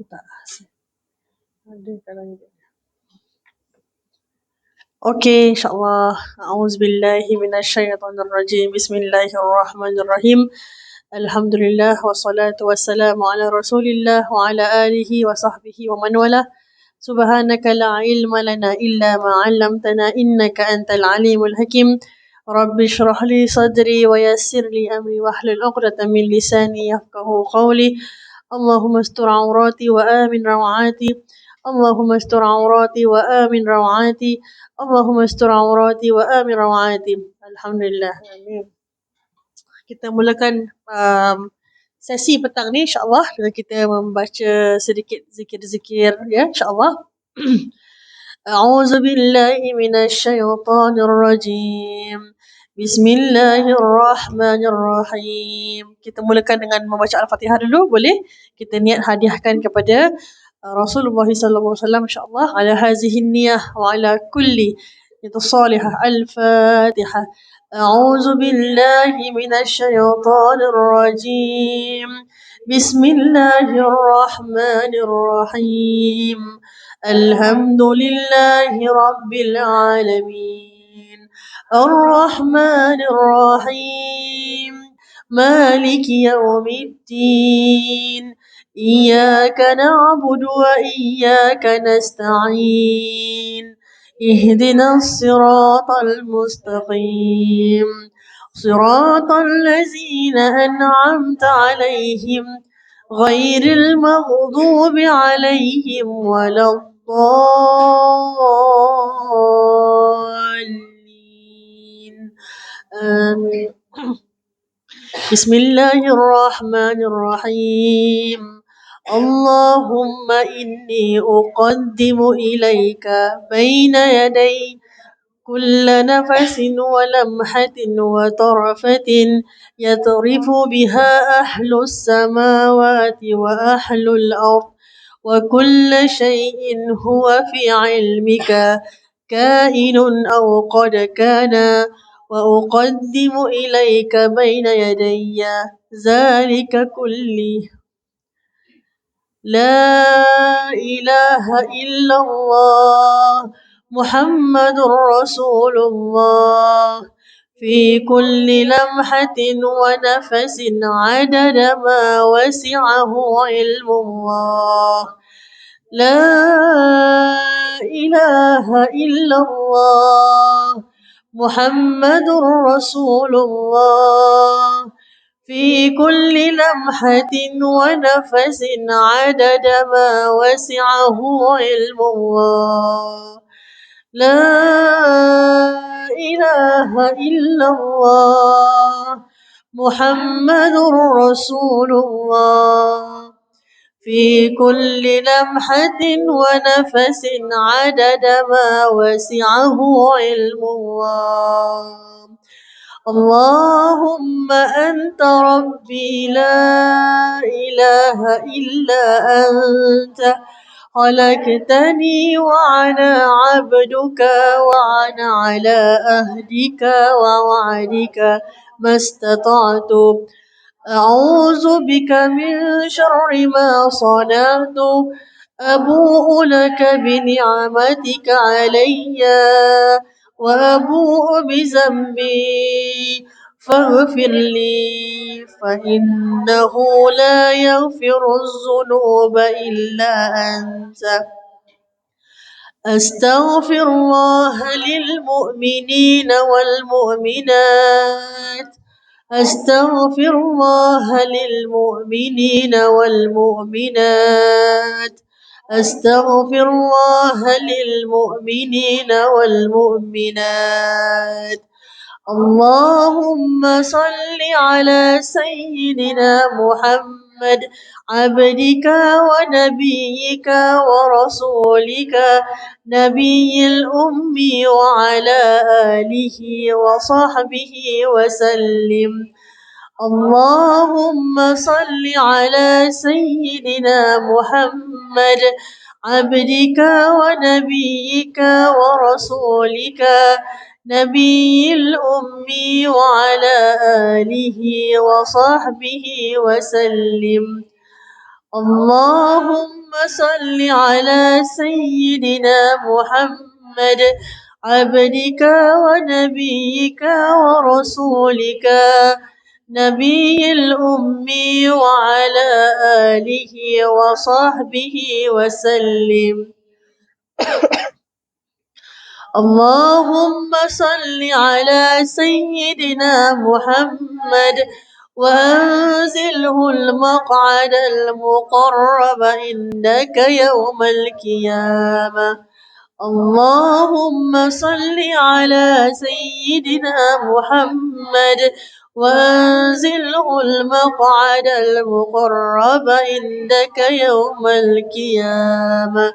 Tak. Ada kalau ni. Okey, insyaAllah. A'udzubillahi minasyaitonirrajim. Bismillahirrahmanirrahim. Alhamdulillah wassalatu wassalamu ala Rasulillah wa ala alihi wa sahbihi wa man wala. Subhanaka la ilma lana illa ma 'allamtana innaka antal alimul hakim. Rabbi shrah li sadri wa yassir li amri wahlul 'uqdatam min lisani yafqahu qawli. Allahumma astur 'aurati wa amin rawati. Allahumma astur 'aurati wa amin rawati. Allahumma astur 'aurati wa amin rawati. Alhamdulillah. Amin. Kita mulakan sesi petang ni insya-Allah dengan kita membaca sedikit zikir-zikir ya insya-Allah. A'udzu billahi minasyaitonir rajim. Bismillahirrahmanirrahim. Kita mulakan dengan membaca Al-Fatihah dulu boleh? Kita niat hadiahkan kepada Rasulullah sallallahu alaihi wasallam insya-Allah ala hazihi niyyah wa ala kulli itu salihah. Al-Fatihah. A'udzu billahi minasyaitonir rajim. Bismillahirrahmanirrahim. Alhamdulillahi rabbil alamin. Ar-Rahmanir Rahim. Maliki yaumiddin. Iyyaka na'budu wa iyyaka nasta'in. Ihdinas siratal mustaqim. Siratal ladzina an'amta 'alaihim ghairil maghdubi 'alaihim waladdallin. Amin. Bismillahirrahmanirrahim. Allahumma inni uqaddimu ilayka baina yaday كل نفس ولمحة وطرفة يطرف بها أهل السماوات وأهل الأرض وكل شيء هو في علمك كائن أو قد كان وأقدم إليك بين يدي ذلك كله لا إله إلا الله محمد رسول الله في كل لمحة ونفس عدد ما وسعه علم الله لا إله إلا الله محمد رسول الله في كل لمحة ونفس عدد ما وسعه علم الله لا إله إلا الله محمد رسول الله في كل لمحة ونفس عدد ما وسعه علم الله اللهم أنت ربي لا إله إلا أنت خلقتني وأنا عبدك وأنا على أهدك ووعدك ما استطعت أعوذ بك من شر ما صنعت أبوء لك بنعمتك علي وأبوء بذنبي فاغفر لي فإنه لا يغفر الذنوب إلا أنت أستغفر الله للمؤمنين والمؤمنات أستغفر الله للمؤمنين والمؤمنات أستغفر الله للمؤمنين والمؤمنات اللهم صل على سيدنا محمد عبدك ونبيك ورسولك نبي الأمي وعلى آله وصحبه وسلم اللهم صل على سيدنا محمد عبدك ونبيك ورسولك نبي الأمي وعلى آله وصحبه وسلم اللهم صل على سيدنا محمد عبدك ونبيك ورسولك نبي الأمي وعلى آله وصحبه وسلم. اللهم صل على سيدنا محمد وأنزله المقعد المقرب إنك يوم القيامة. اللهم صل على سيدنا محمد وأنزله المقعد المقرب إنك يوم القيامة.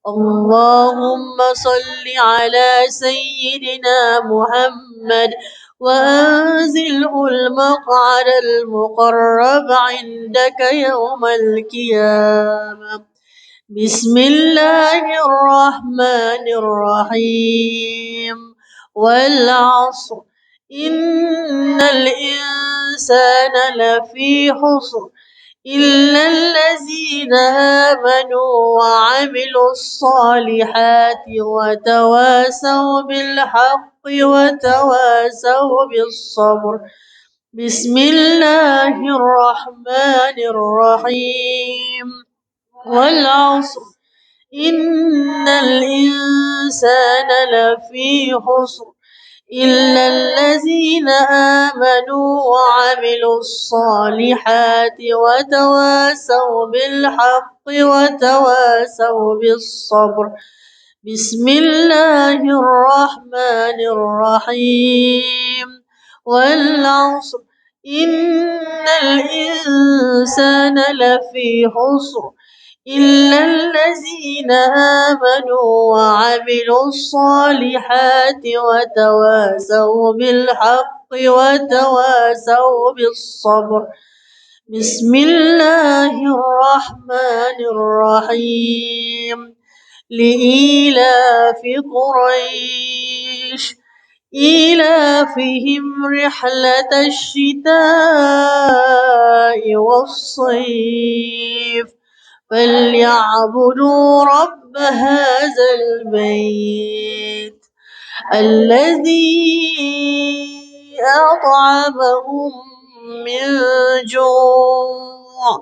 اللهم صل على سيدنا محمد وأنزله المقعد المقرب عندك يوم القيامة. بسم الله الرحمن الرحيم. والعصر إن الإنسان لفي خسر إلا الذين آمنوا وعملوا الصالحات وتواسوا بالحق وتواسوا بالصبر. بسم الله الرحمن الرحيم. والعصر إن الإنسان لفي خسر إلا الذين آمنوا وعملوا الصالحات وتواسوا بالحق وتواسوا بالصبر. بسم الله الرحمن الرحيم. والعصر إن الإنسان لفي خسر إلا الذين آمنوا وعملوا الصالحات وتواسوا بالحق وتواسوا بالصبر. بسم الله الرحمن الرحيم. لإيلاف قريش إيلافهم رحلة الشتاء والصيف فليعبدوا رب هذا البيت الذي أطعمهم من جوع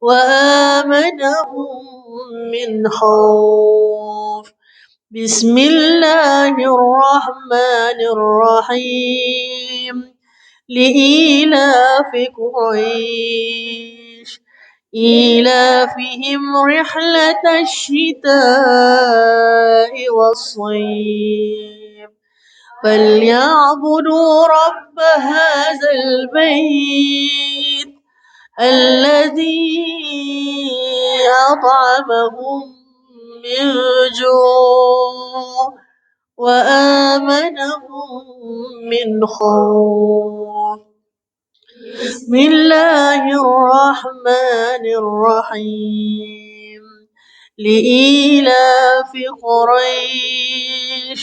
وآمنهم من خوف. بسم الله الرحمن الرحيم. لإيلاف قريش إيلافهم رحلة الشتاء والصيف فليعبدوا رب هذا البيت الذي أطعمهم من جوع وآمنهم من خوف. بسم الله الرحمن الرحيم. لإيلاف قريش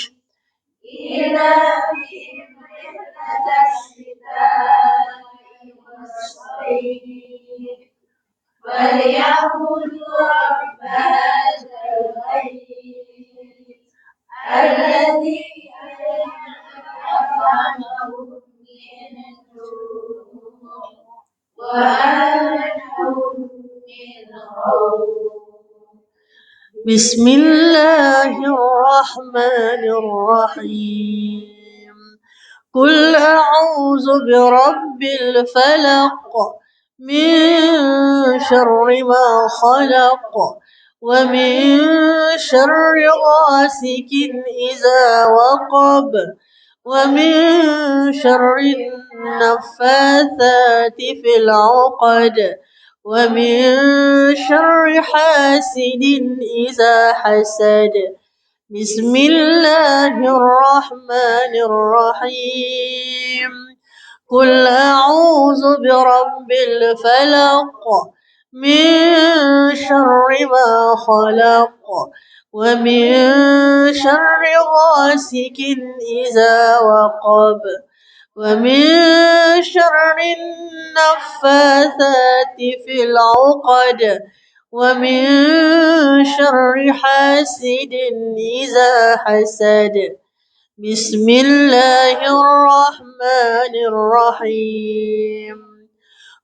إيلافهم رحلة الشتاء والصيف فليعبدوا رب هذا البيت الذي أطعمهم من جوع وآمنهم من خوف. بسم الله الرحمن الرحيم. قل أعوذ برب الفلق من شر ما خلق ومن شر غاسق إذا وقب ومن شر النفاثات في العقد ومن شر حاسد إذا حسد. بسم الله الرحمن الرحيم. قل أعوذ برب الفلق من شر ما خلق ومن شر غاسق إذا وقب ومن شر النفاثات في العقد ومن شر حاسد إذا حسد بسم الله الرحمن الرحيم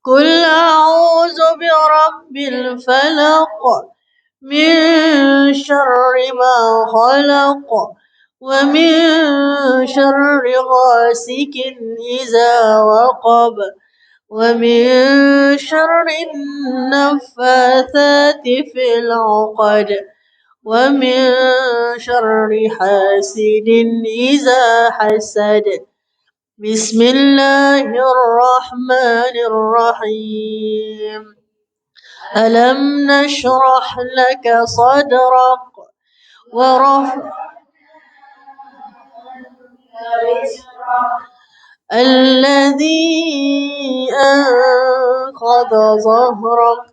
قل أعوذ برب الفلق من شر ما خلق ومن شر غاسق إذا وقب ومن شر النفاثات في العقد ومن شر حاسد إذا حسد بسم الله الرحمن الرحيم ألم نشرح لك صدرك ورفع الذي أنقض ظهرك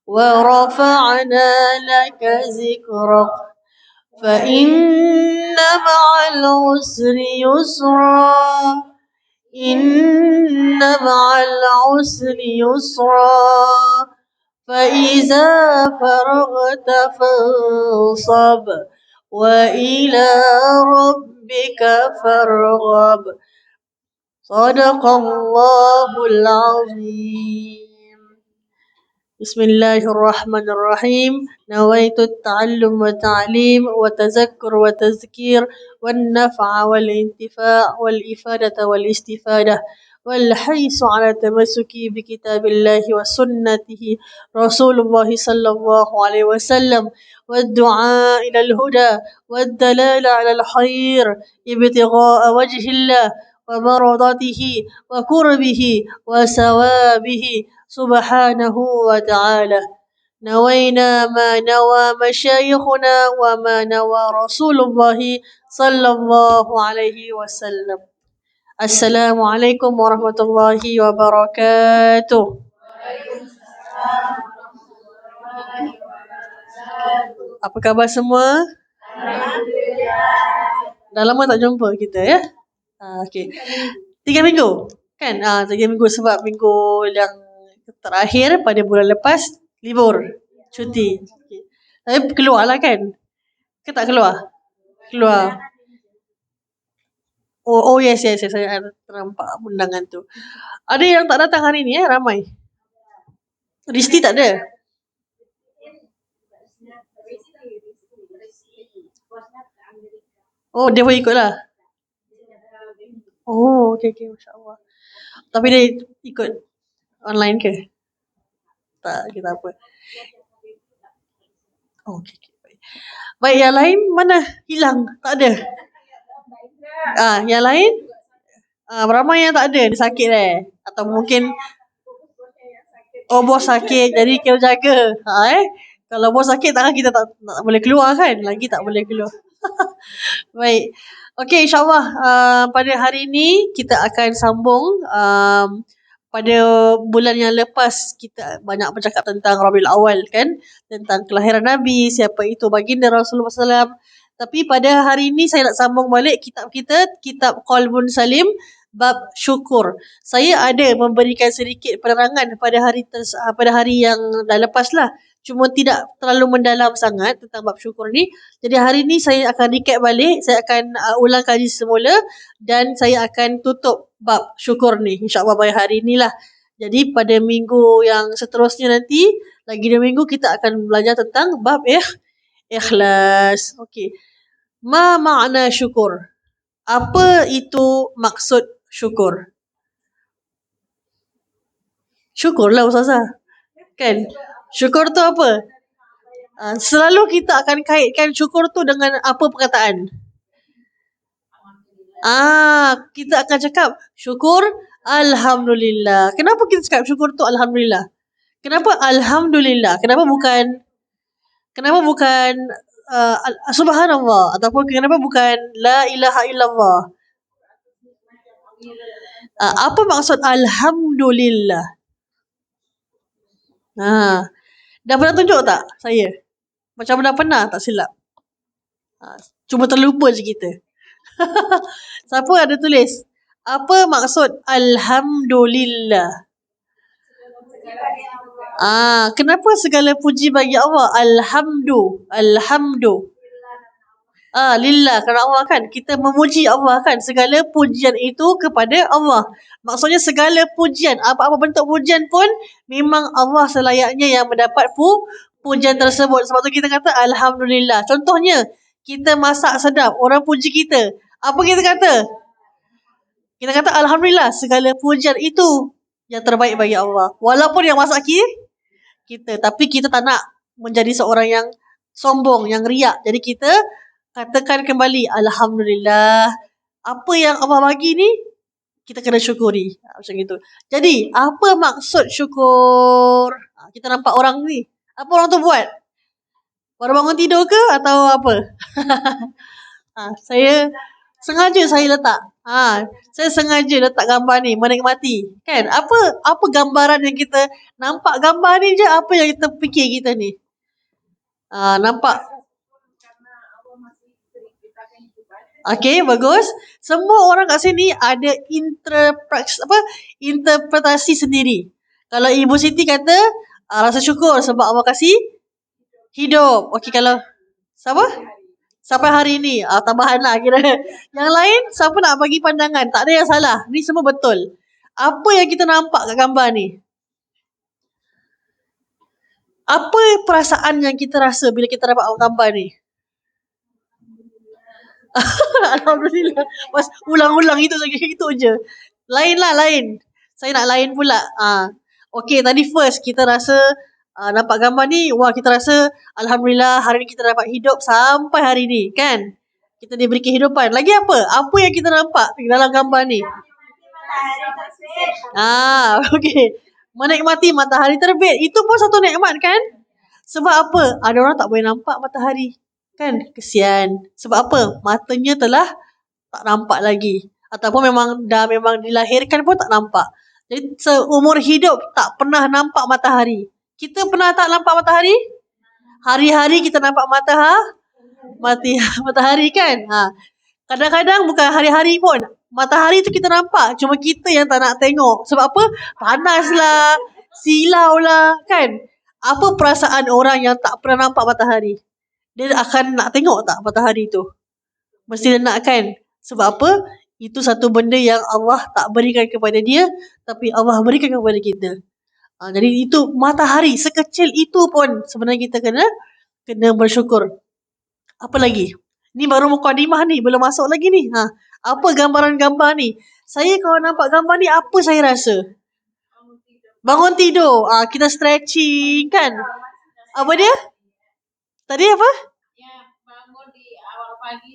ورفعنا لك ذكرك فإن مع العسر يسرا إن مع العسر يسرا فإذا فرغت فانصب وإلى ربك فارغب صدق الله العظيم بسم الله الرحمن الرحيم نويت التعلم والتعليم وتذكر وتذكير والنفع والانتفاع والإفادة والاستفادة والحرص على التمسك بكتاب الله وسنته رسول الله صلى الله عليه وسلم والدعاء إلى الهدى والدلالة على الخير ابتغاء وجه الله ومرضاته وكربه وثوابه سبحانه وتعالى نوينا ما نوى مشايخنا وما نوى رسول الله صلى الله عليه وسلم السلام عليكم ورحمة الله وبركاته Apa khabar semua? Dah lama tak jumpa kita ya? Okey. 3 minggu kan? 3 minggu sebab minggu yang terakhir pada bulan lepas libur, cuti. Okay. Tapi keluar lah kan? Ke tak keluar? Keluar. Oh yes, saya ada nampak undangan tu. Ada yang tak datang hari ni ramai. Risti tak ada. Oh, dia pun ikut lah. Oh, okay, masya-Allah. Tapi dia ikut online ke? Tak, kita apa. Oh, okay. Baik, yang lain mana? Hilang, tak ada. Yang lain? Ramai yang tak ada, dia sakit atau mungkin bos sakit, jadi kena jaga. Kalau bos sakit takkan kita tak boleh keluar kan? Lagi tak boleh keluar. Baik. Okey, insyaAllah pada hari ini kita akan sambung. Pada bulan yang lepas kita banyak bercakap tentang Rabiul Awal kan, tentang kelahiran Nabi, siapa itu baginda Rasulullah SAW. Tapi pada hari ini saya nak sambung balik kitab kita, kitab Qalbun Salim, bab syukur. Saya ada memberikan sedikit penerangan pada hari yang dah lepas lah. Cuma tidak terlalu mendalam sangat tentang bab syukur ni. Jadi hari ni saya akan recap balik, saya akan ulang kaji semula dan saya akan tutup bab syukur ni insya-Allah pada hari inilah. Jadi pada minggu yang seterusnya nanti, lagi 2 minggu kita akan belajar tentang bab ikhlas. Okey. Ma makna syukur? Apa itu maksud syukur? Syukurlah Ustazah. Kan? Syukur tu apa? Selalu kita akan kaitkan syukur tu dengan apa perkataan? Kita akan cakap syukur Alhamdulillah. Kenapa kita cakap syukur tu Alhamdulillah? Kenapa Alhamdulillah? Kenapa bukan Subhanallah? Ataupun kenapa bukan La ilaha illallah? Apa maksud Alhamdulillah? Dah pernah tunjuk tak saya? Macam dah pernah tak silap? Cuma terlupa je kita. Siapa ada tulis? Apa maksud Alhamdulillah? Kenapa segala puji bagi Allah? Alhamdu. Lillah, kerana Allah kan. Kita memuji Allah kan. Segala pujian itu kepada Allah. Maksudnya segala pujian, apa-apa bentuk pujian pun, memang Allah selayaknya yang mendapat pujian tersebut. Sebab tu kita kata Alhamdulillah. Contohnya, kita masak sedap, orang puji kita. Apa kita kata? Kita kata Alhamdulillah, segala pujian itu yang terbaik bagi Allah. Walaupun yang masak kita. Tapi kita tak nak menjadi seorang yang sombong, yang riak. Jadi kita katakan kembali, Alhamdulillah. Apa yang Allah bagi ni, kita kena syukuri. Macam itu. Jadi, apa maksud syukur? Kita nampak orang ni. Apa orang tu buat? Baru bangun tidur ke? Atau apa? Saya letak. Saya sengaja letak gambar ni, menikmati. Kan? Apa gambaran yang kita nampak gambar ni je, apa yang kita fikir kita ni? Nampak. Okey, bagus. Semua orang kat sini ada interpretasi sendiri. Kalau Ibu Siti kata, rasa syukur sebab Allah kasih hidup. Okey, kalau siapa? Sampai hari ni. Tambahan lah kira. Yang lain, siapa nak bagi pandangan? Tak ada yang salah. Ni semua betul. Apa yang kita nampak kat gambar ni? Apa perasaan yang kita rasa bila kita dapat gambar ni? Alhamdulillah. Mas ulang-ulang itu je. Lain. Saya nak lain pula. Okey, tadi first kita rasa nampak gambar ni, kita rasa Alhamdulillah hari ni kita dapat hidup sampai hari ni, kan? Kita diberi kehidupan. Lagi apa? Apa yang kita nampak dalam gambar ni? Okey. Menikmati matahari terbit. Itu pun satu nikmat, kan? Sebab apa? Ada orang tak boleh nampak matahari. Kan? Kesian. Sebab apa? Matanya telah tak nampak lagi. Ataupun memang dilahirkan pun tak nampak. Jadi seumur hidup tak pernah nampak matahari. Kita pernah tak nampak matahari? Hari-hari kita nampak matahari, kan? Kadang-kadang bukan hari-hari pun. Matahari tu kita nampak. Cuma kita yang tak nak tengok. Sebab apa? Panas lah. Silau lah. Kan? Apa perasaan orang yang tak pernah nampak matahari? Dia akan nak tengok tak matahari tu? Mesti dia nak, kan? Sebab apa? Itu satu benda yang Allah tak berikan kepada dia, tapi Allah berikan kepada kita. Jadi itu matahari. Sekecil itu pun sebenarnya kita kena bersyukur. Apa lagi? Ni baru mukadimah ni. Belum masuk lagi ni. Apa gambaran-gambar ni? Saya kalau nampak gambar ni, apa saya rasa? Bangun tidur. Kita stretching, kan? Apa dia? Tadi apa? Bangun di awal pagi.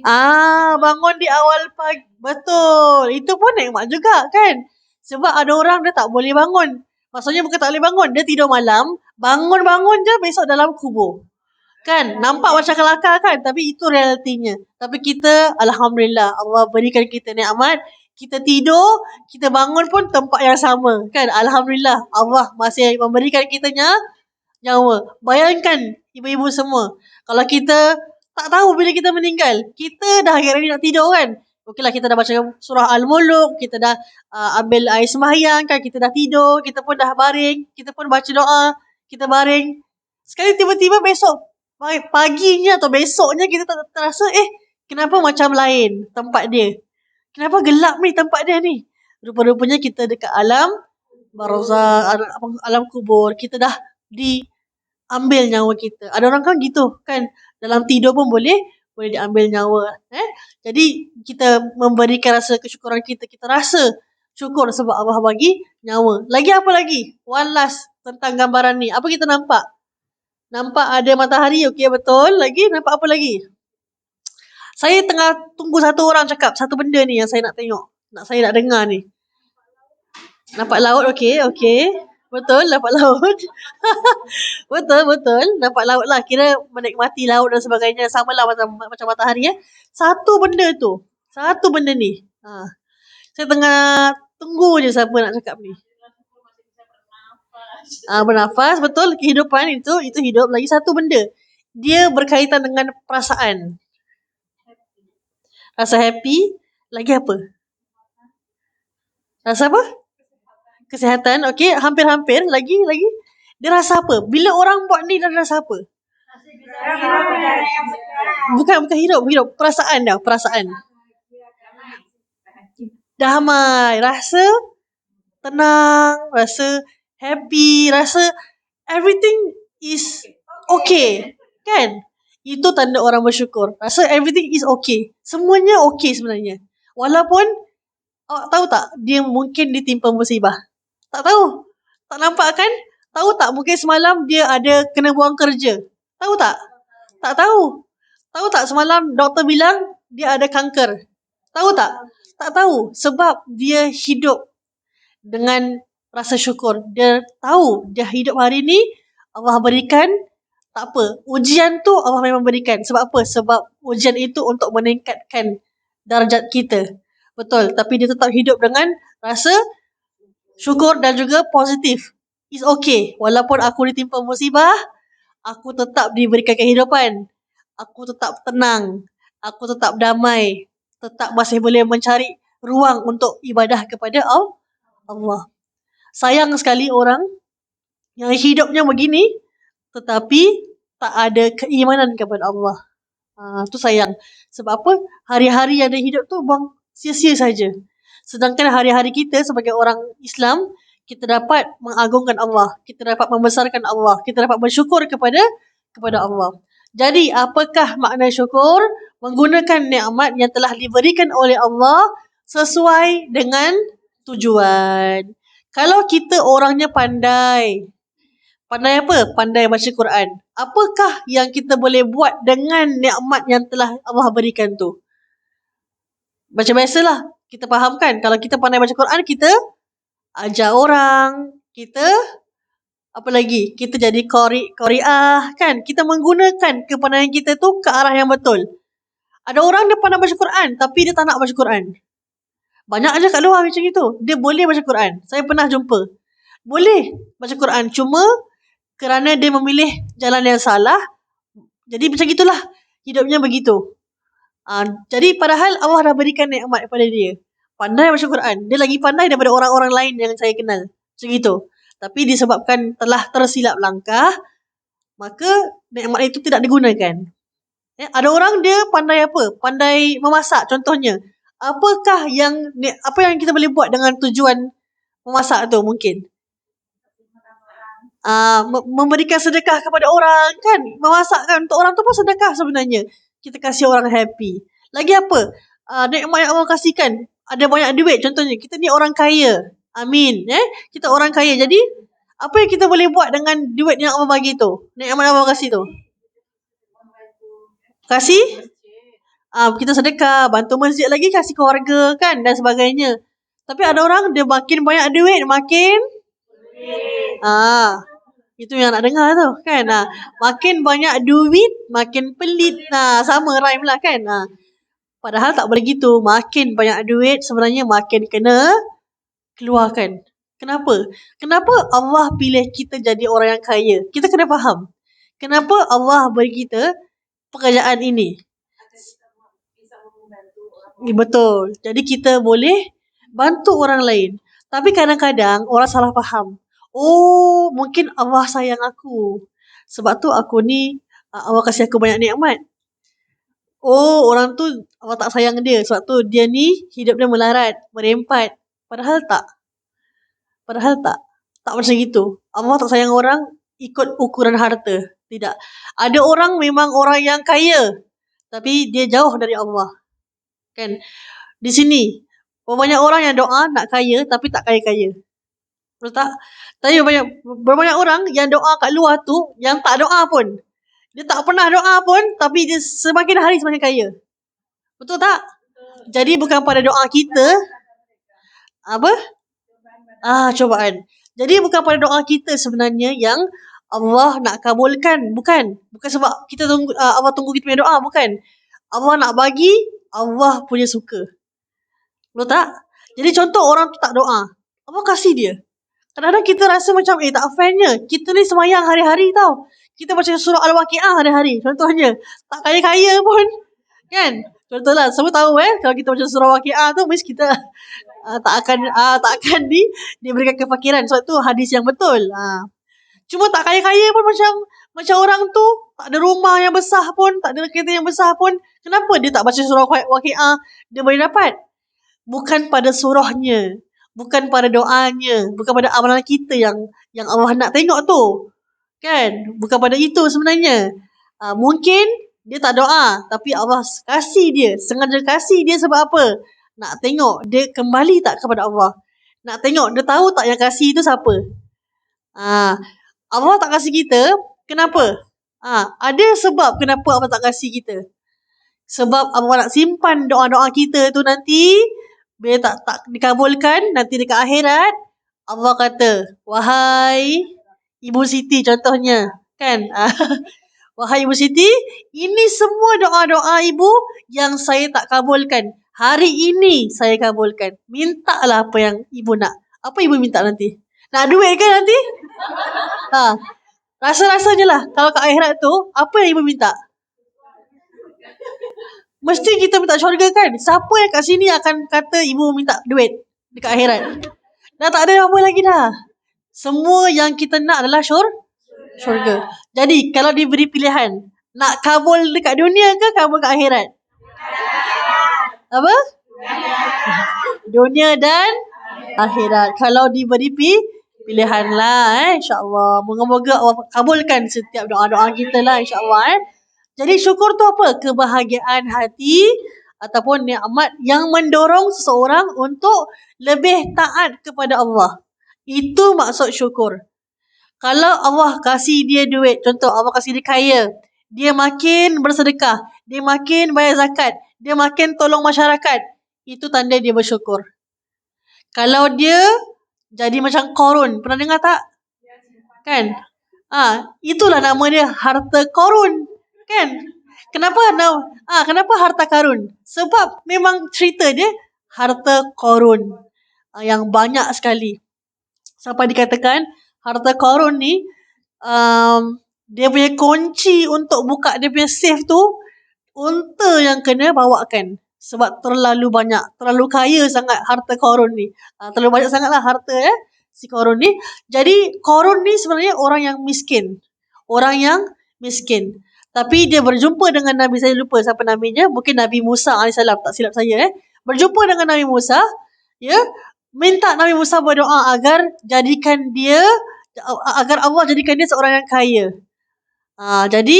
Bangun di awal pagi. Betul. Itu pun nikmat juga, kan? Sebab ada orang dia tak boleh bangun. Maksudnya bukan tak boleh bangun. Dia tidur malam. Bangun-bangun je besok dalam kubur. Kan? Nampak macam kelakar, kan? Tapi itu realitinya. Tapi kita, Alhamdulillah, Allah berikan kita nikmat. Kita tidur, kita bangun pun tempat yang sama. Kan? Alhamdulillah, Allah masih memberikan kita nyawa. Bayangkan ibu-ibu semua. Kalau kita tak tahu bila kita meninggal. Kita dah hari ni nak tidur, kan? Okeylah, kita dah baca surah Al-Muluk. Kita dah ambil air sembahyang, kan? Kita dah tidur. Kita pun dah baring. Kita pun baca doa. Kita baring. Sekali tiba-tiba besok paginya atau besoknya kita tak terasa, kenapa macam lain tempat dia? Kenapa gelap ni tempat dia ni? Rupa-rupanya kita dekat alam barzakh, alam kubur. Kita dah diambil nyawa kita. Ada orang kan gitu, kan? Dalam tidur pun boleh diambil nyawa. Jadi kita memberikan rasa kesyukuran kita. Kita rasa syukur sebab Allah bagi nyawa. Lagi apa lagi? One last tentang gambaran ni. Apa kita nampak? Nampak ada matahari, okey, betul. Lagi nampak apa lagi? Saya tengah tunggu satu orang cakap satu benda ni yang saya nak tengok. Saya nak dengar ni. Nampak laut, okey. Betul, nampak laut. betul. Nampak laut lah. Kira menikmati laut dan sebagainya. Sama lah macam matahari, Satu benda tu. Satu benda ni. Saya tengah tunggu je siapa nak cakap ni. Bernafas, betul. Kehidupan itu hidup. Lagi satu benda. Dia berkaitan dengan perasaan. Rasa happy. Lagi apa? Rasa apa? Kesihatan. Okey, hampir-hampir. Lagi. Dia rasa apa? Bila orang buat ni, dia rasa apa? Bukan hidup. Perasaan dah. Perasaan. Damai. Rasa tenang. Rasa happy. Rasa everything is okay. Kan? Itu tanda orang bersyukur. Rasa everything is okay. Semuanya okay sebenarnya. Walaupun, tahu tak? Dia mungkin ditimpa musibah. Tak tahu. Tak nampak kan? Tahu tak? Mungkin semalam dia ada kena buang kerja. Tahu tak? Tak tahu. Tahu tak semalam doktor bilang dia ada kanker. Tahu tak? Tak tahu. Sebab dia hidup dengan rasa syukur. Dia tahu dia hidup hari ni Allah berikan. Tak apa. Ujian tu Allah memang berikan. Sebab apa? Sebab ujian itu untuk meningkatkan darjat kita. Betul. Tapi dia tetap hidup dengan rasa syukur dan juga positif. It's okay. Walaupun aku ditimpa musibah, aku tetap diberikan kehidupan. Aku tetap tenang. Aku tetap damai. Tetap masih boleh mencari ruang untuk ibadah kepada Allah. Sayang sekali orang yang hidupnya begini, tetapi tak ada keimanan kepada Allah. Tu sayang. Sebab apa? Hari-hari yang dia hidup tu buang sia-sia saja. Sedangkan hari-hari kita sebagai orang Islam, kita dapat mengagungkan Allah, kita dapat membesarkan Allah, kita dapat bersyukur kepada Allah. Jadi, apakah makna syukur? Menggunakan nikmat yang telah diberikan oleh Allah sesuai dengan tujuan. Kalau kita orangnya pandai apa? Pandai baca Quran. Apakah yang kita boleh buat dengan nikmat yang telah Allah berikan tu? Macam biasalah. Kita fahamkan. Kalau kita pandai baca Quran, kita ajar orang. Kita, apa lagi? Kita jadi qari'ah, kan? Kita menggunakan kepandaian kita tu ke arah yang betul. Ada orang dia pandai baca Quran, tapi dia tak nak baca Quran. Banyak aja kat luar macam itu. Dia boleh baca Quran. Saya pernah jumpa. Boleh baca Quran. Cuma kerana dia memilih jalan yang salah, jadi macam itulah. Hidupnya begitu. Jadi padahal Allah dah berikan nikmat kepada dia. Pandai baca Quran. Dia lagi pandai daripada orang-orang lain yang saya kenal. Macam itu. Tapi disebabkan telah tersilap langkah, maka nikmat itu tidak digunakan. Ada orang dia pandai apa? Pandai memasak contohnya. Apa yang kita boleh buat dengan tujuan memasak tu mungkin? Memberikan sedekah kepada orang, kan? Memasak kan untuk orang tu pun sedekah sebenarnya. Kita kasih orang happy. Lagi apa? Nikmat yang Allah kasihkan. Ada banyak duit contohnya. Kita ni orang kaya. Amin. Kita orang kaya. Jadi apa yang kita boleh buat dengan duit yang Allah bagi tu? Nikmat yang Allah kasih tu? Kasih? Kita sedekah, bantu masjid lagi, kasih keluarga, kan? Dan sebagainya. Tapi ada orang dia makin banyak duit, makin itu yang nak dengar tu, kan? Makin banyak duit, makin pelit. Sama rhyme lah, kan? Padahal tak boleh gitu. Makin banyak duit sebenarnya makin kena keluarkan. Kenapa? Kenapa Allah pilih kita jadi orang yang kaya? Kita kena faham. Kenapa Allah bagi kita pekerjaan ini? Betul. Jadi kita boleh bantu orang lain. Tapi kadang-kadang orang salah faham. Oh, mungkin Allah sayang aku. Sebab tu aku ni, Allah kasih aku banyak nikmat. Oh, orang tu Allah tak sayang dia. Sebab tu dia ni hidup dia melarat, merempat. Padahal tak. Tak macam itu. Allah tak sayang orang ikut ukuran harta. Tidak. Ada orang memang orang yang kaya, tapi dia jauh dari Allah. Kan? Di sini, banyak orang yang doa nak kaya tapi tak kaya-kaya. Betul tak? Tapi banyak orang yang doa kat luar tu yang tak doa pun. Dia tak pernah doa pun tapi dia semakin hari semakin kaya. Betul tak? Jadi bukan pada doa kita. Apa? Cobaan. Jadi bukan pada doa kita sebenarnya yang Allah nak kabulkan. Bukan sebab kita tunggu Allah tunggu kita punya doa. Bukan. Allah nak bagi, Allah punya suka. Betul tak? Jadi contoh orang tu tak doa, Allah kasih dia. Kadang-kadang kita rasa macam tak fairnya. Kita ni semayang hari-hari tau. Kita baca surah Al-Waqiah hari-hari. Contohnya. Tak kaya-kaya pun. Kan? Contohlah, semua tahu kalau kita baca surah Waqiah tu mesti kita tak akan diberikan kefakiran. Sebab tu hadis yang betul. Cuma tak kaya-kaya pun macam orang tu tak ada rumah yang besar pun, tak ada kereta yang besar pun. Kenapa dia tak baca surah Waqiah dia boleh dapat? Bukan pada surahnya, bukan pada doanya, bukan pada amalan kita yang Allah nak tengok tu. Kan? Bukan pada itu sebenarnya. Mungkin dia tak doa, tapi Allah kasih dia, sengaja kasih dia sebab apa? Nak tengok dia kembali tak kepada Allah. Nak tengok dia tahu tak yang kasih itu siapa. Allah tak kasih kita, kenapa? Ada sebab kenapa Allah tak kasih kita. Sebab Allah nak simpan doa-doa kita tu nanti, bila tak dikabulkan, nanti dekat akhirat, Allah kata, wahai Ibu Siti contohnya, kan? Wahai Ibu Siti, ini semua doa-doa ibu yang saya tak kabulkan. Hari ini saya kabulkan. Mintalah apa yang ibu nak. Apa ibu minta nanti? Nak duit ke nanti? Rasa-rasa je lah. Kalau kat akhirat tu, apa yang ibu minta? Mesti kita minta syurga kan? Siapa yang kat sini akan kata ibu minta duit dekat akhirat? Dah tak ada apa lagi dah. Semua yang kita nak adalah syurga. Jadi kalau diberi pilihan, nak kabul dekat dunia ke kabul kat akhirat? Apa? Dunia dan akhirat. Kalau diberi pilihan lah, insyaAllah. Moga-moga Allah kabulkan setiap doa-doa kita lah, insyaAllah. Jadi syukur tu apa? Kebahagiaan hati ataupun nikmat yang mendorong seseorang untuk lebih taat kepada Allah. Itu maksud syukur. Kalau Allah kasih dia duit, contoh Allah kasih dia kaya, dia makin bersedekah, dia makin bayar zakat, dia makin tolong masyarakat, itu tanda dia bersyukur. Kalau dia jadi macam Qarun, pernah dengar tak? Kan? Itulah nama dia harta Qarun. Kan? Kenapa harta Qarun? Sebab memang cerita dia harta Qarun yang banyak sekali. Sampai dikatakan harta Qarun ni dia punya kunci untuk buka dia punya safe tu unta yang kena bawakan. Sebab terlalu banyak, terlalu kaya sangat harta Qarun ni. Terlalu banyak sangatlah harta si Qarun ni. Jadi Qarun ni sebenarnya orang yang miskin. Orang yang miskin. Tapi dia berjumpa dengan Nabi, saya lupa siapa naminya, mungkin Nabi Musa AS, tak silap saya. Berjumpa dengan Nabi Musa, minta Nabi Musa berdoa agar Allah jadikan dia seorang yang kaya. Jadi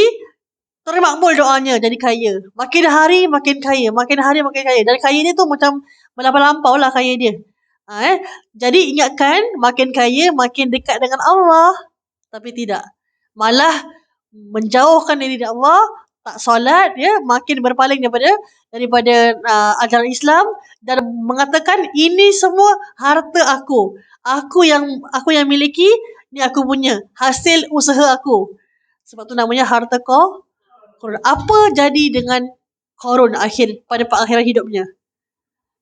termakbul doanya, jadi kaya. Makin hari makin kaya, makin hari makin kaya. Dan kaya dia tu macam melampau lah kaya dia. Jadi ingatkan, makin kaya makin dekat dengan Allah. Tapi tidak. Malah menjauhkan diri dari Allah, tak solat, makin berpaling daripada ajaran Islam dan mengatakan ini semua harta aku. Aku yang miliki, ni aku punya, hasil usaha aku. Sebab tu namanya harta Qarun. Apa jadi dengan Qarun pada akhirat hidupnya?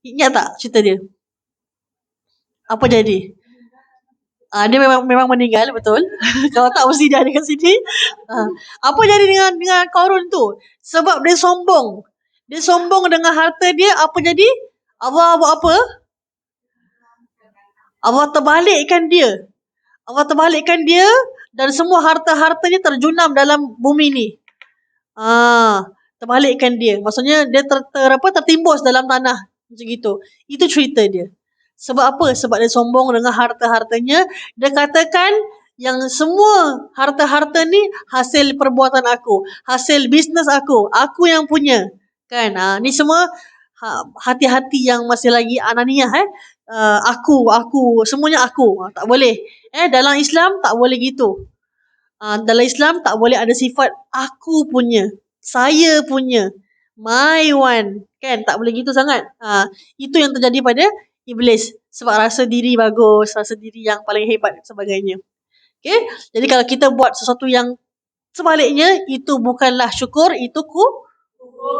Ingat tak cerita dia? Apa jadi? Dia memang meninggal, betul. Kalau tak mesti dia ada kat sini. Apa jadi dengan Qarun tu? Sebab dia sombong. Dia sombong dengan harta dia. Apa jadi? Allah buat apa? Allah terbalikkan dia. Dan semua harta-hartanya terjunam dalam bumi ni. Terbalikkan dia. Maksudnya dia tertimbus dalam tanah. Macam gitu. Itu cerita dia. Sebab apa? Sebab dia sombong dengan harta-hartanya. Dia katakan yang semua harta-harta ni hasil perbuatan aku. Hasil bisnes aku. Aku yang punya. Kan? Ni semua hati-hati yang masih lagi ananiyah. Aku. Semuanya aku. Tak boleh. Dalam Islam tak boleh gitu. Dalam Islam tak boleh ada sifat aku punya. Saya punya. My one. Kan? Tak boleh gitu sangat. Itu yang terjadi pada Iblis. Sebab rasa diri bagus, rasa diri yang paling hebat dan sebagainya. Okay? Jadi kalau kita buat sesuatu yang sebaliknya, itu bukanlah syukur, itu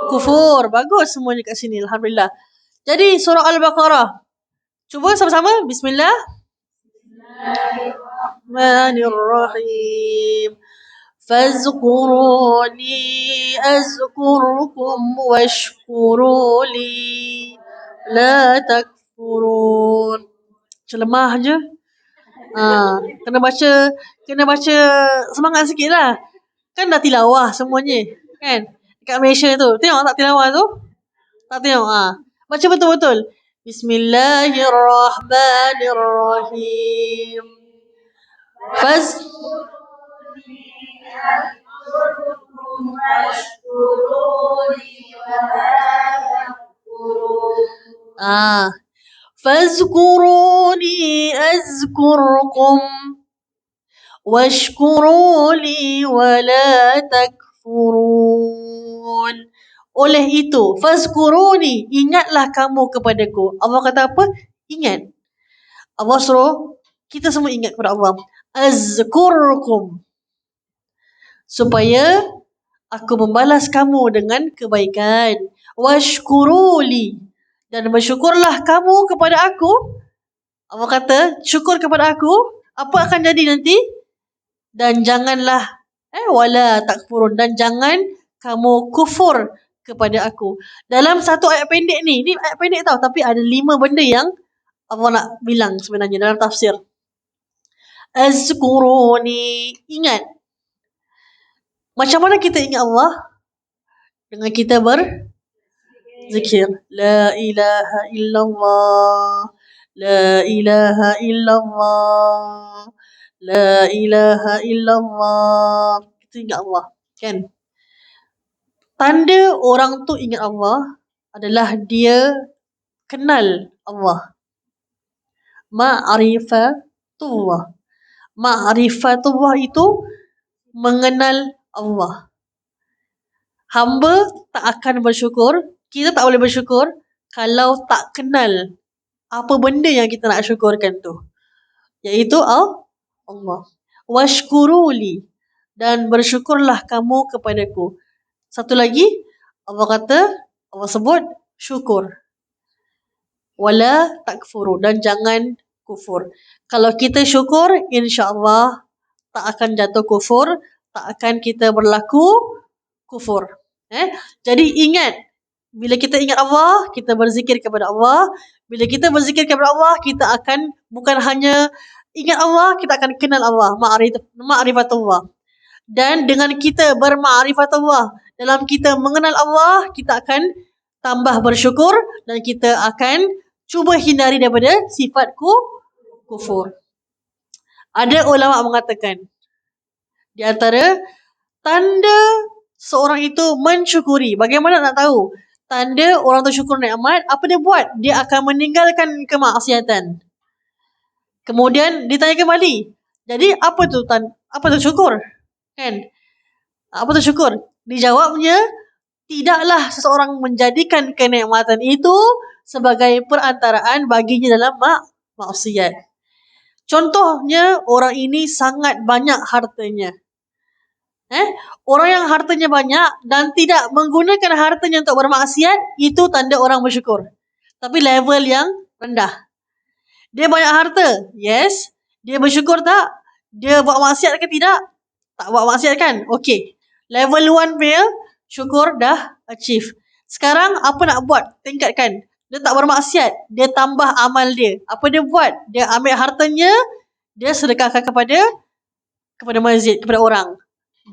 kufur. Bagus semuanya kat sini. Alhamdulillah. Jadi surah Al-Baqarah. Cuba sama-sama. Bismillahirrahmanirrahim. فاذكروني أذكركم واشكروا لي لا تكفرون. Macam lemah je. Kena baca semangat sikit lah. Kan dah tilawah semuanya. Kan? Dekat Malaysia tu. Tengok tak tilawah tu? Tak tengok. Baca betul-betul. Bismillahirrahmanirrahim. فاذكروني أذكركم واشكروا لي ولا تكفرون. Oleh itu, fazkuruni, ingatlah kamu kepadaku. Allah kata apa? Ingat. Allah suruh kita semua ingat kepada Allah. Azkurkum. Supaya aku membalas kamu dengan kebaikan. Washkuruli. Dan bersyukurlah kamu kepada aku. Allah kata, syukur kepada aku. Apa akan jadi nanti? Dan janganlah wala takfurun, dan jangan kamu kufur kepada aku. Dalam satu ayat pendek ni ayat pendek tau, tapi ada 5 benda yang Allah nak bilang sebenarnya dalam tafsir. Azkuruni, ingat. Macam mana kita ingat Allah? Dengan kita berzikir. La ilaha illallah. La ilaha illallah. La ilaha illallah. Kita ingat Allah. Kan? Tanda orang tu ingat Allah adalah dia kenal Allah. Ma'rifatullah. Ma'rifatullah itu mengenal Allah. Hamba tak akan bersyukur, kita tak boleh bersyukur kalau tak kenal apa benda yang kita nak syukurkan tu, iaitu Allah. Washkuruli, dan bersyukurlah kamu kepadaku. Satu lagi, Allah sebut syukur. Wala takfuru, dan jangan kufur. Kalau kita syukur, insya-Allah tak akan jatuh kufur, tak akan kita berlaku kufur. Jadi ingat, bila kita ingat Allah, kita berzikir kepada Allah. Bila kita berzikir kepada Allah, kita akan bukan hanya ingat Allah, kita akan kenal Allah, ma'rifatullah. Dan dengan kita berma'rifatullah, dalam kita mengenal Allah, kita akan tambah bersyukur dan kita akan cuba hindari daripada sifat kufur. Ada ulama mengatakan, di antara tanda seorang itu mensyukuri, bagaimana nak tahu tanda orang tu syukur nikmat? Apa dia buat? Dia akan meninggalkan kemaksiatan. Kemudian ditanya kembali, jadi apa tu syukur? Kan? Apa tu syukur? Dijawabnya, tidaklah seseorang menjadikan kenikmatan itu sebagai perantaraan baginya dalam maksiat. Contohnya, orang ini sangat banyak hartanya. Orang yang hartanya banyak dan tidak menggunakan hartanya untuk bermaksiat, itu tanda orang bersyukur. Tapi level yang rendah. Dia banyak harta, yes. Dia bersyukur tak? Dia buat maksiat ke tidak? Tak buat maksiat kan? Okey. Level 1 punya syukur dah achieve. Sekarang apa nak buat? Tingkatkan. Dia tak bermaksiat, dia tambah amal dia. Apa dia buat? Dia ambil hartanya, dia sedekahkan kepada masjid, kepada orang.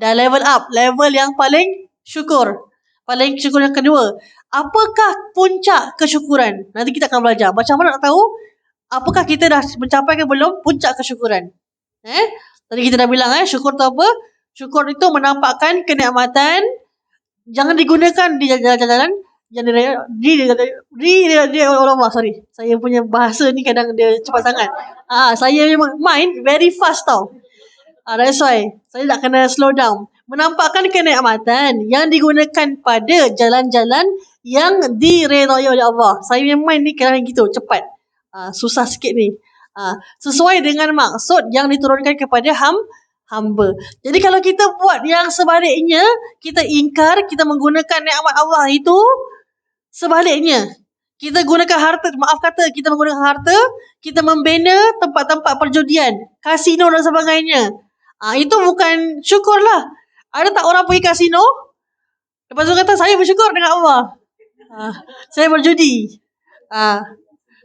Dah level up, level yang paling syukur. Paling syukur yang kedua. Apakah puncak kesyukuran? Nanti kita akan belajar. Macam mana nak tahu apakah kita dah mencapai ke belum puncak kesyukuran? Tadi kita dah bilang syukur tu apa? Syukur itu menampakkan kenikmatan. Jangan digunakan di jalan-jalan yang Allah, sorry. Saya punya bahasa ni kadang dia cepat sangat. Saya memang mind very fast tau. That's why saya nak kena slow down. Menampakkan kenikmatan yang digunakan pada jalan-jalan yang diredai oleh Allah. Saya memang mind ni kadang gitu, cepat. Susah sikit ni. Sesuai dengan maksud yang diturunkan kepada hamba. Jadi kalau kita buat yang sebaliknya, kita ingkar, kita menggunakan nikmat Allah itu sebaliknya. Kita gunakan harta, kita menggunakan harta, kita membina tempat-tempat perjudian, kasino dan sebagainya. Itu bukan syukur lah. Ada tak orang pergi kasino, lepas tu kata saya bersyukur dengan Allah, saya berjudi,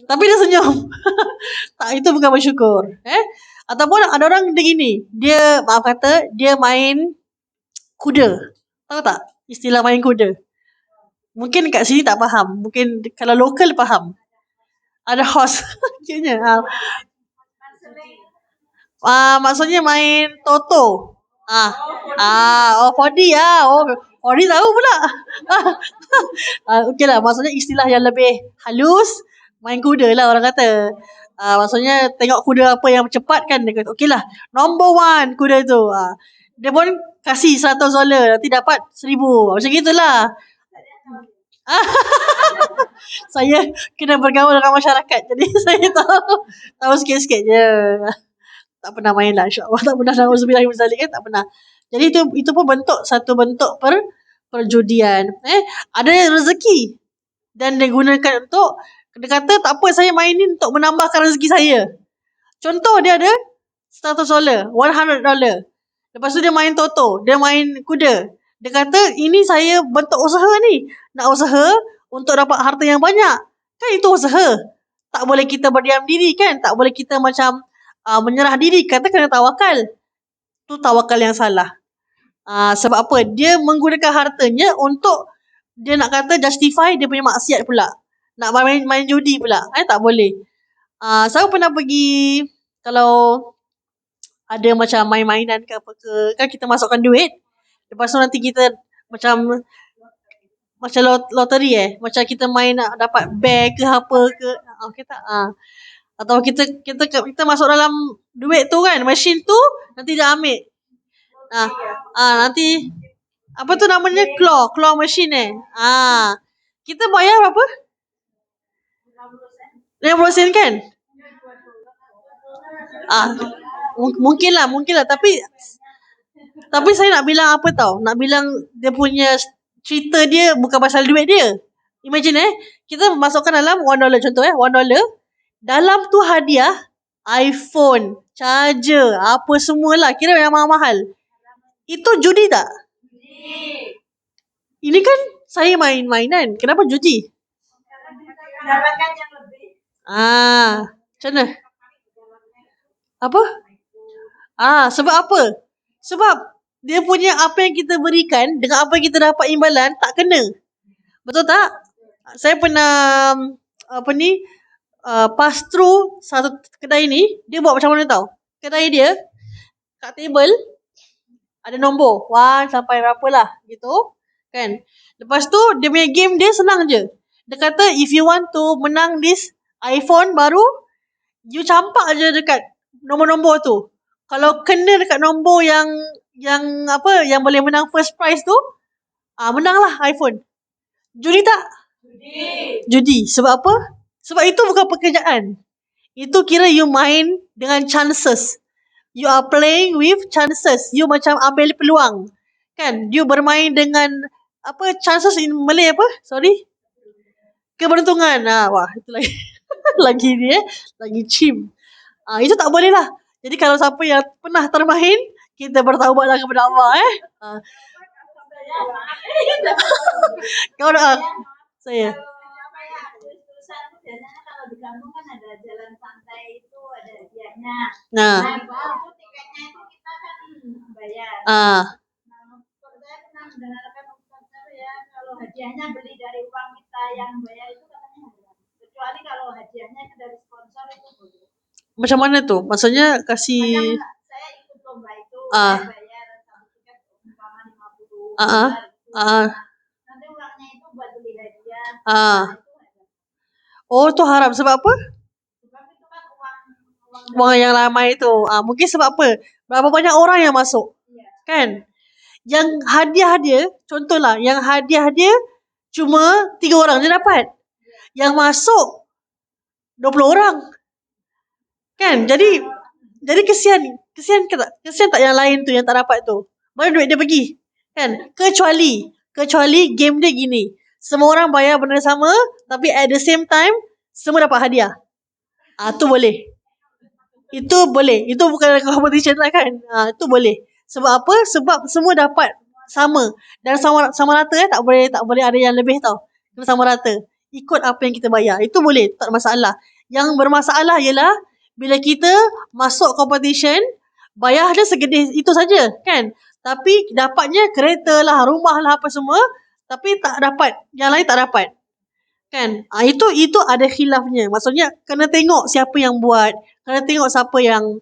tapi dia senyum. Tak, itu bukan bersyukur. Ataupun ada orang dia gini, dia maaf kata dia main kuda. Tahu tak istilah main kuda? Mungkin kat sini tak faham, mungkin kalau lokal faham. Ada horse. Kira maksudnya main toto. 4D lah. 4D tahu pula. Okey lah, maksudnya istilah yang lebih halus, main kuda lah orang kata. Maksudnya tengok kuda apa yang cepat kan, dia kata okey lah, number 1 kuda tu. Dia pun kasih $100, nanti dapat 1,000. Macam gitulah. Saya kena bergaul dengan masyarakat, jadi saya tahu sikit-sikit je. Tak pernah main lah, insyaAllah tak pernah. Na'udzubillah min zalik kan, tak pernah. Jadi itu pun satu bentuk perjudian. Ada rezeki dan dia gunakan untuk, dia kata tak apa, saya main ni untuk menambahkan rezeki saya. Contoh, dia ada $100, $100. Lepas tu dia main toto, dia main kuda. Dia kata ini saya bentuk usaha ni, nak usaha untuk dapat harta yang banyak. Kan itu usaha. Tak boleh kita berdiam diri kan, tak boleh kita macam menyerah diri, kata kena tawakal. Tu tawakal yang salah. Sebab apa? Dia menggunakan hartanya untuk dia nak kata justify dia punya maksiat pula. Nak main judi pula. Tak boleh. Saya pernah pergi, kalau ada macam main-mainan ke apa ke, kan kita masukkan duit. Lepas tu nanti kita macam loteri macam kita main nak dapat bag ke apa ke. Atau kita masuk dalam duit tu kan, mesin tu nanti dia ambil. Nanti apa tu namanya, claw machine kita bayar berapa? 50 sen kan? Mungkin lah tapi saya nak bilang apa tau, nak bilang dia punya cerita dia bukan pasal duit dia. Imagine kita masukkan dalam $1 contoh $1, dalam tu hadiah iPhone, charger, apa semualah, kira yang mahal-mahal. Itu judi tak? Ini kan saya main-mainan, kenapa judi? Dapatkan yang lebih. Macam mana? Apa? Sebab apa? Sebab dia punya apa yang kita berikan dengan apa yang kita dapat imbalan tak kena. Betul tak? Saya pernah pass through satu kedai ni, dia buat macam mana tau? Kedai dia kat table ada nombor 1 sampai berapa lah gitu kan. Lepas tu dia punya game dia senang je. Dia kata if you want to menang this iPhone baru, you campak je dekat nombor-nombor tu. Kalau kena dekat nombor yang boleh menang first prize tu, menanglah iPhone. Judi tak? Judi. Sebab apa? Sebab itu bukan pekerjaan. Itu kira you main dengan chances. You are playing with chances. You macam ambil peluang. Kan? You bermain dengan chances in Malay apa? Sorry. Keberuntungan. Wah, itu lagi lagi ni lagi chim. Itu tak boleh lah. Jadi kalau siapa yang pernah termain, kita bertaubatlah kepada Allah Kau doa. Saya. Kalau di kampung kan ada jalan santai itu ada hadiahnya. Baru tiketnya itu kita kan bayar. Saya pernah mendengarkan Ustaz kalau hadiahnya beli dari uang kita yang bayar itu katanya haram. Kecuali kalau hadiahnya itu dari sponsor itu boleh. Macam mana tu? Maksudnya kasih. Macam saya ikut lomba itu, saya bayar satu tiket umpama 50. Nanti uangnya itu buat beli hadiah. Tu haram. Sebab apa? Sebab itu kan uang yang ramai itu. Mungkin sebab apa? Berapa banyak orang yang masuk? Kan? Yang hadiah dia, contohlah, yang hadiah dia cuma 3 orang je dapat. Yang masuk 20 orang. Kan? Jadi kesian tak yang lain tu yang tak dapat tu? Mana duit dia pergi? Kan? Kecuali game dia gini. Semua orang bayar benda sama, tapi at the same time semua dapat hadiah. Tu boleh. Itu boleh. Itu bukan competition lah kan? Itu boleh. Sebab apa? Sebab semua dapat sama. Dan sama rata tak boleh ada yang lebih tau. Kena sama rata. Ikut apa yang kita bayar. Itu boleh, tak ada masalah. Yang bermasalah ialah bila kita masuk competition, bayar dia segede itu saja, kan? Tapi dapatnya kereta lah, rumah lah, apa semua. Tapi tak dapat. Yang lain tak dapat. Kan? Itu ada khilafnya. Maksudnya kena tengok siapa yang buat. Kena tengok siapa yang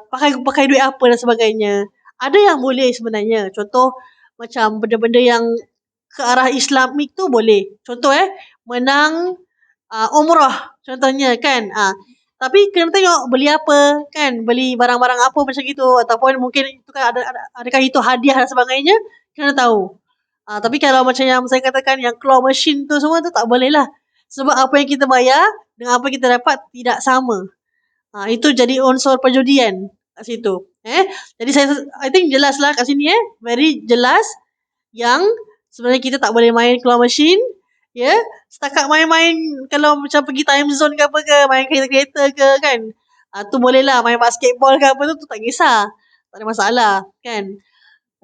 pakai duit apa dan sebagainya. Ada yang boleh sebenarnya. Contoh macam benda-benda yang ke arah Islamik tu boleh. Contoh menang umrah contohnya kan. Tapi kena tengok beli apa kan. Beli barang-barang apa macam gitu. Ataupun mungkin itu kan adakah itu hadiah dan sebagainya. Kena tahu. Tapi kalau macam yang saya katakan yang claw machine tu semua tu tak boleh lah. Sebab apa yang kita bayar dengan apa kita dapat tidak sama. Itu jadi unsur perjudian kat situ. Jadi I think jelas lah kat sini very jelas yang sebenarnya kita tak boleh main claw machine. Setakat main-main kalau macam pergi time zone ke apa ke, main kereta-kereta ke kan. Tu boleh lah main basketball ke apa tu tak kisah. Tak ada masalah kan.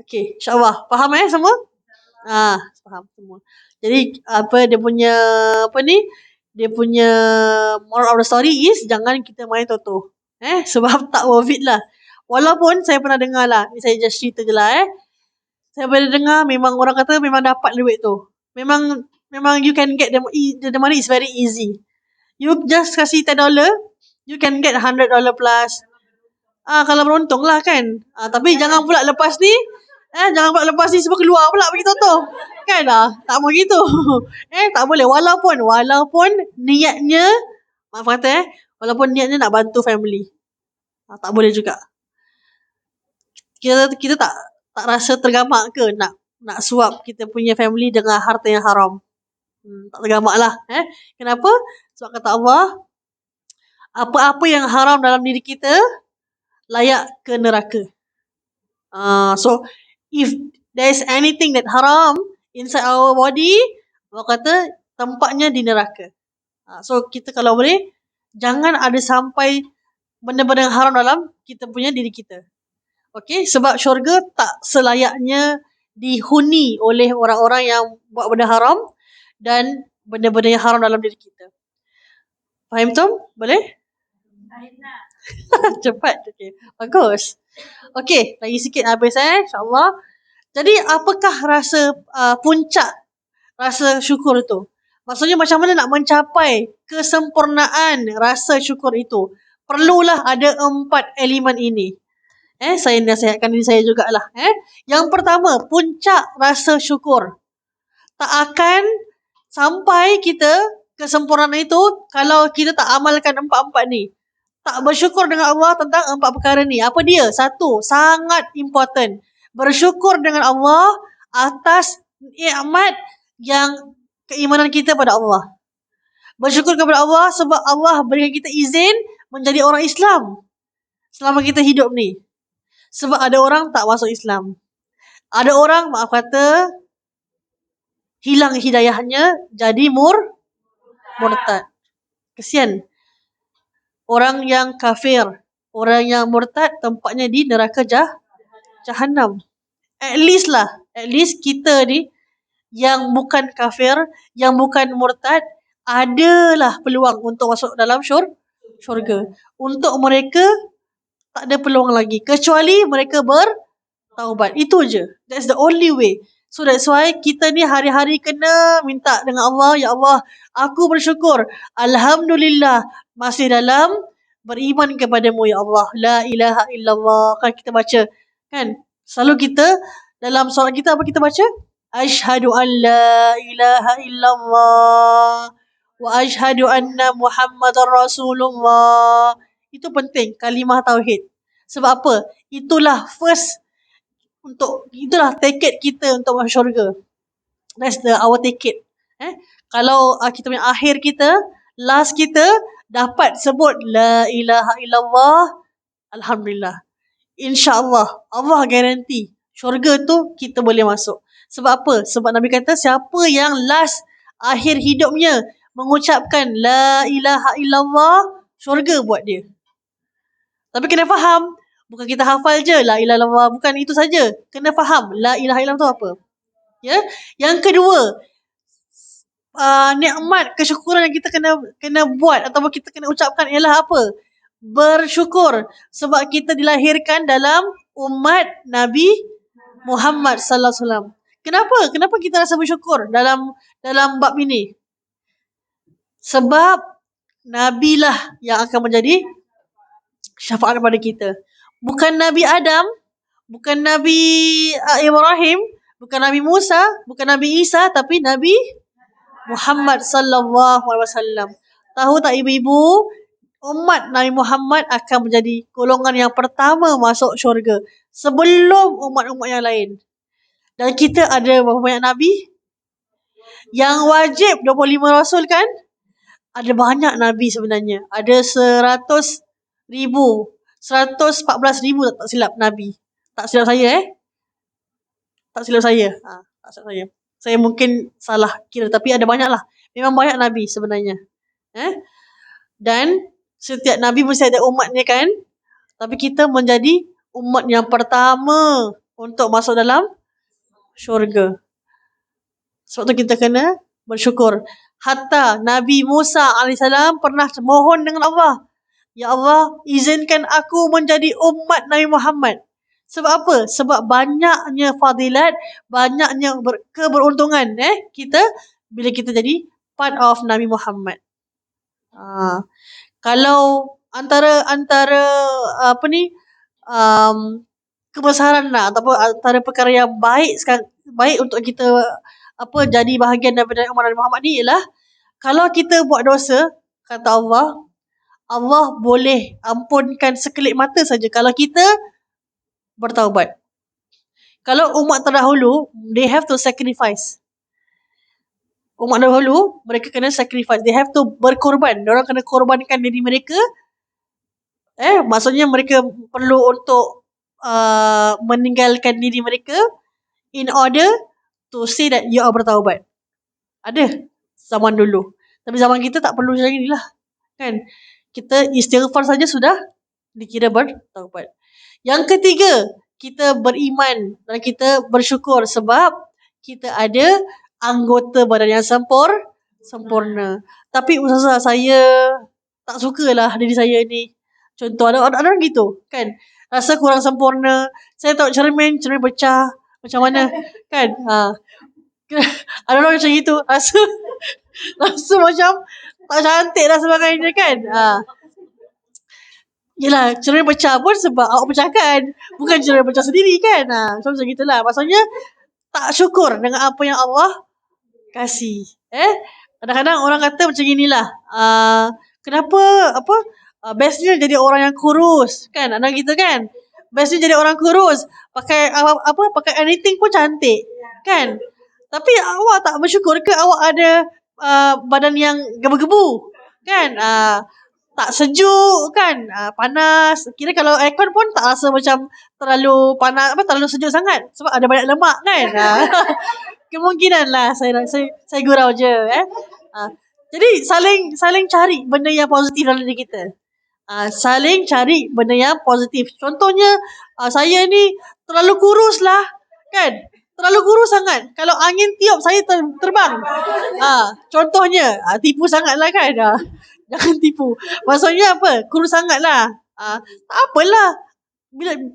Okay, insyaAllah. Faham semua? Faham semua. Jadi dia punya dia punya moral of the story is jangan kita main toto. Sebab tak worth it lah. Walaupun saya pernah dengar lah, ni saya just cerita je lah saya pernah dengar memang orang kata memang dapat duit tu. Memang you can get the money is very easy. You just kasih $10, you can get $100 plus. Kalau beruntung lah kan. Tapi jangan pula lepas ni semua keluar pula pergi toto. Kan tak mau gitu. Tak boleh. Walaupun niatnya, maaf kata walaupun niatnya nak bantu family. Tak boleh juga. Kita tak rasa tergamak ke nak suap kita punya family dengan harta yang haram. Tak tergamak lah. Kenapa? Sebab kata Allah, apa-apa yang haram dalam diri kita layak ke neraka. So if there is anything that haram inside our body, Allah kata tempatnya di neraka. So kita kalau boleh jangan ada sampai benda-benda yang haram dalam kita punya diri kita. Okay, sebab syurga tak selayaknya dihuni oleh orang-orang yang buat benda haram dan benda-benda yang haram dalam diri kita. Faham tu? Boleh? Cepat. Okay. Bagus. Okay, lagi sikit habis insyaAllah. Jadi apakah rasa puncak rasa syukur itu? Maksudnya macam mana nak mencapai kesempurnaan rasa syukur itu? Perlulah ada 4 elemen ini. Saya nasihatkan diri saya jugalah. Yang pertama, puncak rasa syukur. Tak akan sampai kita kesempurnaan itu kalau kita tak amalkan 4 ni. Tak bersyukur dengan Allah tentang 4 perkara ni. Apa dia? Satu, sangat important. Bersyukur dengan Allah atas nikmat yang keimanan kita pada Allah. Bersyukur kepada Allah sebab Allah berikan kita izin menjadi orang Islam selama kita hidup ni. Sebab ada orang tak masuk Islam. Ada orang, maaf kata, hilang hidayahnya jadi murtad. Kesian. Orang yang kafir, orang yang murtad tempatnya di neraka Jahannam. At least kita ni yang bukan kafir, yang bukan murtad, adalah peluang untuk masuk dalam syurga. Untuk mereka tak ada peluang lagi kecuali mereka bertaubat. Itu je. That's the only way. So that's why kita ni hari-hari kena minta dengan Allah, ya Allah, aku bersyukur, alhamdulillah masih dalam beriman kepadamu ya Allah. La ilaha illallah. Kan kita baca kan? Selalu kita dalam solat kita apa kita baca? Asyhadu an la ilaha illallah wa asyhadu anna Muhammadar Rasulullah. Itu penting, kalimah tauhid. Sebab apa? Itulah tiket kita untuk masuk syurga. That's our ticket. Kalau kita punya akhir kita, last kita dapat sebut la ilaha illallah, alhamdulillah. InsyaAllah, Allah garanti syurga tu kita boleh masuk. Sebab apa? Sebab Nabi kata siapa yang last akhir hidupnya mengucapkan la ilaha illallah, syurga buat dia. Tapi kena faham, Bukan kita hafal je la ilaha illallah, bukan itu saja. Kena faham la ilaha illallah tu apa. Ya. Yang kedua, nikmat kesyukuran yang kita kena buat ataupun kita kena ucapkan ialah apa? Bersyukur sebab kita dilahirkan dalam umat Nabi Muhammad sallallahu alaihi wasallam. Kenapa? Kenapa kita rasa bersyukur dalam bab ini? Sebab Nabi lah yang akan menjadi syafaat kepada kita. Bukan Nabi Adam, bukan Nabi Ibrahim, bukan Nabi Musa, bukan Nabi Isa, tapi Nabi Muhammad sallallahu alaihi wasallam. Tahu tak ibu-ibu, umat Nabi Muhammad akan menjadi golongan yang pertama masuk syurga sebelum umat-umat yang lain. Dan kita ada berapa banyak nabi? Yang wajib 25 rasul kan? Ada banyak nabi sebenarnya. Ada 100,000, 114,000 tak silap nabi. Tak silap saya Tak silap saya. Tak silap saya. Saya mungkin salah kira, tapi ada banyak lah. Memang banyak nabi sebenarnya. Dan setiap nabi mesti ada umatnya kan? Tapi kita menjadi umat yang pertama untuk masuk dalam syurga. Sebab tu kita kena bersyukur. Hatta Nabi Musa AS pernah mohon dengan Allah, ya Allah, izinkan aku menjadi umat Nabi Muhammad. Sebab apa? Sebab banyaknya fadilat, banyaknya keberuntungan kita bila kita jadi part of Nabi Muhammad. Kalau antara kebesaran lah ataupun antara perkara yang baik untuk kita jadi bahagian daripada umat Nabi Muhammad ni ialah kalau kita buat dosa, kata Allah boleh ampunkan sekelip mata saja kalau kita bertaubat. Kalau umat terdahulu, they have to sacrifice. Umat dahulu, mereka kena sacrifice. They have to berkorban. Diorang kena korbankan diri mereka. Maksudnya mereka perlu untuk meninggalkan diri mereka in order to say that you are bertaubat. Ada zaman dulu. Tapi zaman kita tak perlu macam inilah. Kan? Kita istighfar saja sudah dikira bertaubat. Yang ketiga, kita beriman dan kita bersyukur sebab kita ada anggota badan yang sempurna. Tapi ustazah, saya tak sukalah diri saya ni. Contoh ada orang gitu kan. Rasa kurang sempurna. Saya tengok cermin pecah. Macam mana? Kan? Ada orang macam gitu. Rasa macam tak cantik dan sebagainya kan. Yelah, cermin pecah pun sebab awak pecahkan. Bukan cermin pecah sendiri kan. Macam gitulah. Maksudnya tak syukur dengan apa yang Allah kasih. Kadang-kadang orang kata macam inilah. Kenapa bestnya jadi orang yang kurus kan? Ada gitu kan? Bestnya jadi orang kurus, pakai pakai anything pun cantik kan? Tapi awak tak bersyukur ke awak ada badan yang gebu-gebu kan? Tak sejuk kan? Panas. Kira kalau aircon pun tak rasa macam terlalu panas, terlalu sejuk sangat sebab ada banyak lemak kan? Kemungkinan lah saya gurau je. Jadi saling cari benda yang positif dalam diri kita. Saling cari benda yang positif. Contohnya saya ni terlalu kurus lah kan? Terlalu kurus sangat. Kalau angin tiup saya terbang. Contohnya tipu sangat lah kan? Jangan tipu. Maksudnya apa? Kurus sangat lah. Tak apalah.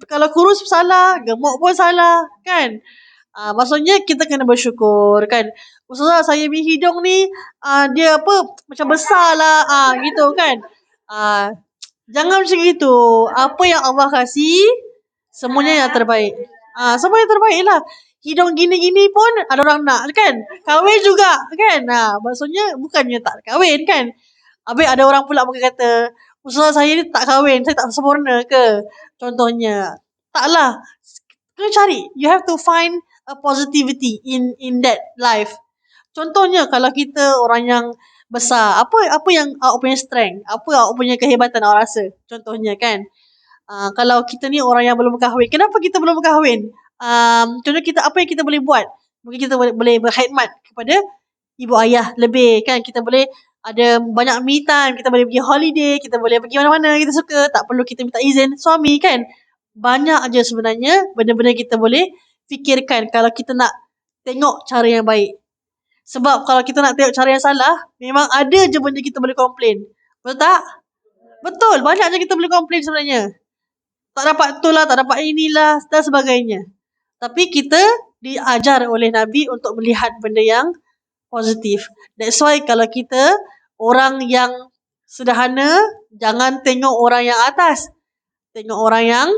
Kalau kurus salah, gemuk pun salah kan? Maksudnya kita kena bersyukur kan. Ustazah, saya punya hidung ni dia macam besar lah gitu kan. Jangan macam gitu. Apa yang Allah kasih semuanya yang terbaik. Semua yang terbaik lah. Hidung gini-gini pun ada orang nak kan. Kahwin juga kan. Maksudnya bukannya tak kahwin kan. Habis ada orang pula mungkin kata, Ustazah, saya ni tak kahwin, saya tak sempurna ke? Contohnya. Taklah. Kena cari. You have to find a positivity in that life. Contohnya kalau kita orang yang besar, apa yang awak punya strength, apa awak punya kehebatan awak rasa? Contohnya kan, kalau kita ni orang yang belum berkahwin, kenapa kita belum berkahwin? Contoh kita, apa yang kita boleh buat? Mungkin kita boleh berkhidmat kepada ibu ayah lebih kan. Kita boleh ada banyak me time, kita boleh pergi holiday, kita boleh pergi mana-mana kita suka, tak perlu kita minta izin suami kan. banyak aja sebenarnya benda-benda kita boleh fikirkan kalau kita nak tengok cara yang baik. Sebab kalau kita nak tengok cara yang salah, memang ada je benda kita boleh komplain. Betul tak? Betul, banyak je kita boleh komplain sebenarnya. Tak dapat tu lah, tak dapat inilah dan sebagainya. Tapi kita diajar oleh Nabi untuk melihat benda yang positif. That's why kalau kita orang yang sederhana, jangan tengok orang yang atas. Tengok orang yang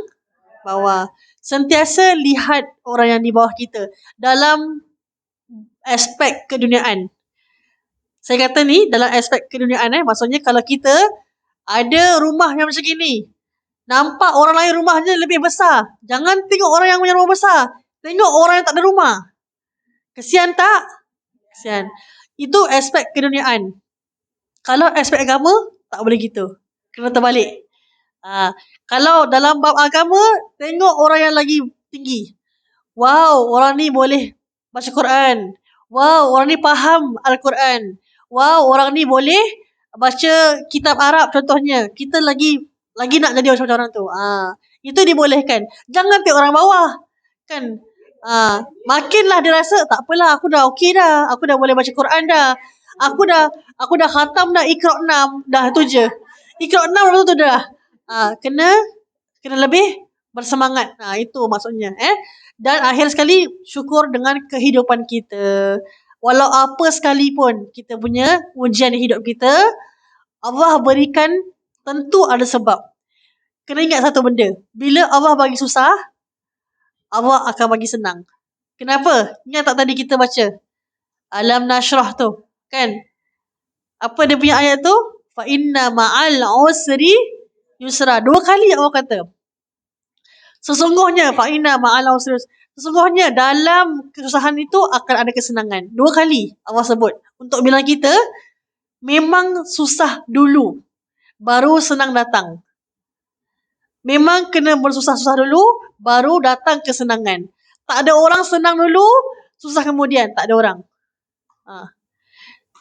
bawah. Sentiasa lihat orang yang di bawah kita dalam aspek keduniaan. Saya kata ni dalam aspek keduniaan maksudnya kalau kita ada rumah yang macam gini, nampak orang lain rumahnya lebih besar, jangan tengok orang yang punya rumah besar, tengok orang yang tak ada rumah. Kesian tak? Kesian. Itu aspek keduniaan. Kalau aspek agama, tak boleh gitu. Kena terbalik. Kalau dalam bab agama, tengok orang yang lagi tinggi. Wow, orang ni boleh baca Quran. Wow, orang ni faham Al-Quran. Wow, orang ni boleh baca kitab Arab contohnya. Kita lagi nak jadi macam orang tu. Itu dibolehkan. Jangan tengok orang bawah. Kan? Makinlah dia rasa, tak apalah, aku dah okey dah. Aku dah boleh baca Quran dah. Aku dah khatam dah Iqra' 6. Dah tu je. Iqra' 6 lepas tu dah. Kena lebih bersemangat. Itu maksudnya. Dan akhir sekali, syukur dengan kehidupan kita. Walau apa sekalipun kita punya ujian hidup kita, Allah berikan tentu ada sebab. Kena ingat satu benda. Bila Allah bagi susah, Allah akan bagi senang. Kenapa? Ingat tak tadi kita baca? Alam nashrah tu. Kan? Apa dia punya ayat tu? Fa inna ma'al usri yusra. 2 kali Allah kata. Sesungguhnya sesungguhnya dalam kesusahan itu akan ada kesenangan. 2 kali Allah sebut untuk bilang kita memang susah dulu baru senang datang. Memang kena bersusah-susah dulu baru datang kesenangan. Tak ada orang senang dulu, susah kemudian. Tak ada orang.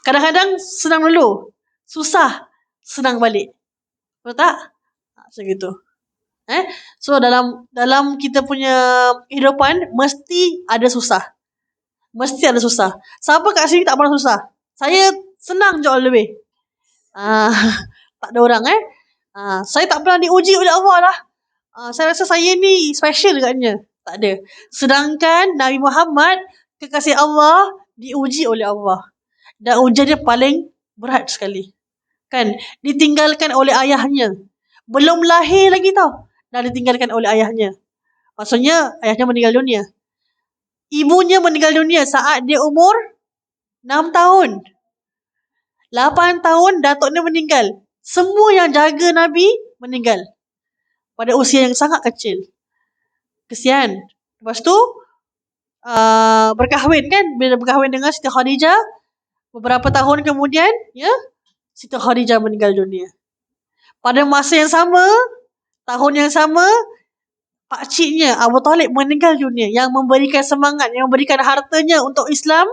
Kadang-kadang senang dulu, susah, senang balik. Betul tak? Macam gitu. So dalam kita punya kehidupan mesti ada susah. Mesti ada susah. Siapa kat sini tak pernah susah? Saya senang je all the way. Tak ada orang saya tak pernah diuji oleh Allah lah. Saya rasa saya ni special katnya. Tak ada. Sedangkan Nabi Muhammad kekasih Allah diuji oleh Allah. Dan ujian dia paling berat sekali. Kan? Ditinggalkan oleh ayahnya. Belum lahir lagi tau. Dah ditinggalkan oleh ayahnya. Maksudnya ayahnya meninggal dunia. Ibunya meninggal dunia saat dia umur 6 tahun. 8 tahun datuknya meninggal. Semua yang jaga Nabi meninggal. Pada usia yang sangat kecil. Kesian. Lepas tu berkahwin kan. Bila berkahwin dengan Siti Khadijah, beberapa tahun kemudian Siti Khadijah meninggal dunia. Pada masa yang sama, tahun yang sama, pakciknya Abu Talib meninggal dunia. Yang memberikan semangat, yang memberikan hartanya untuk Islam,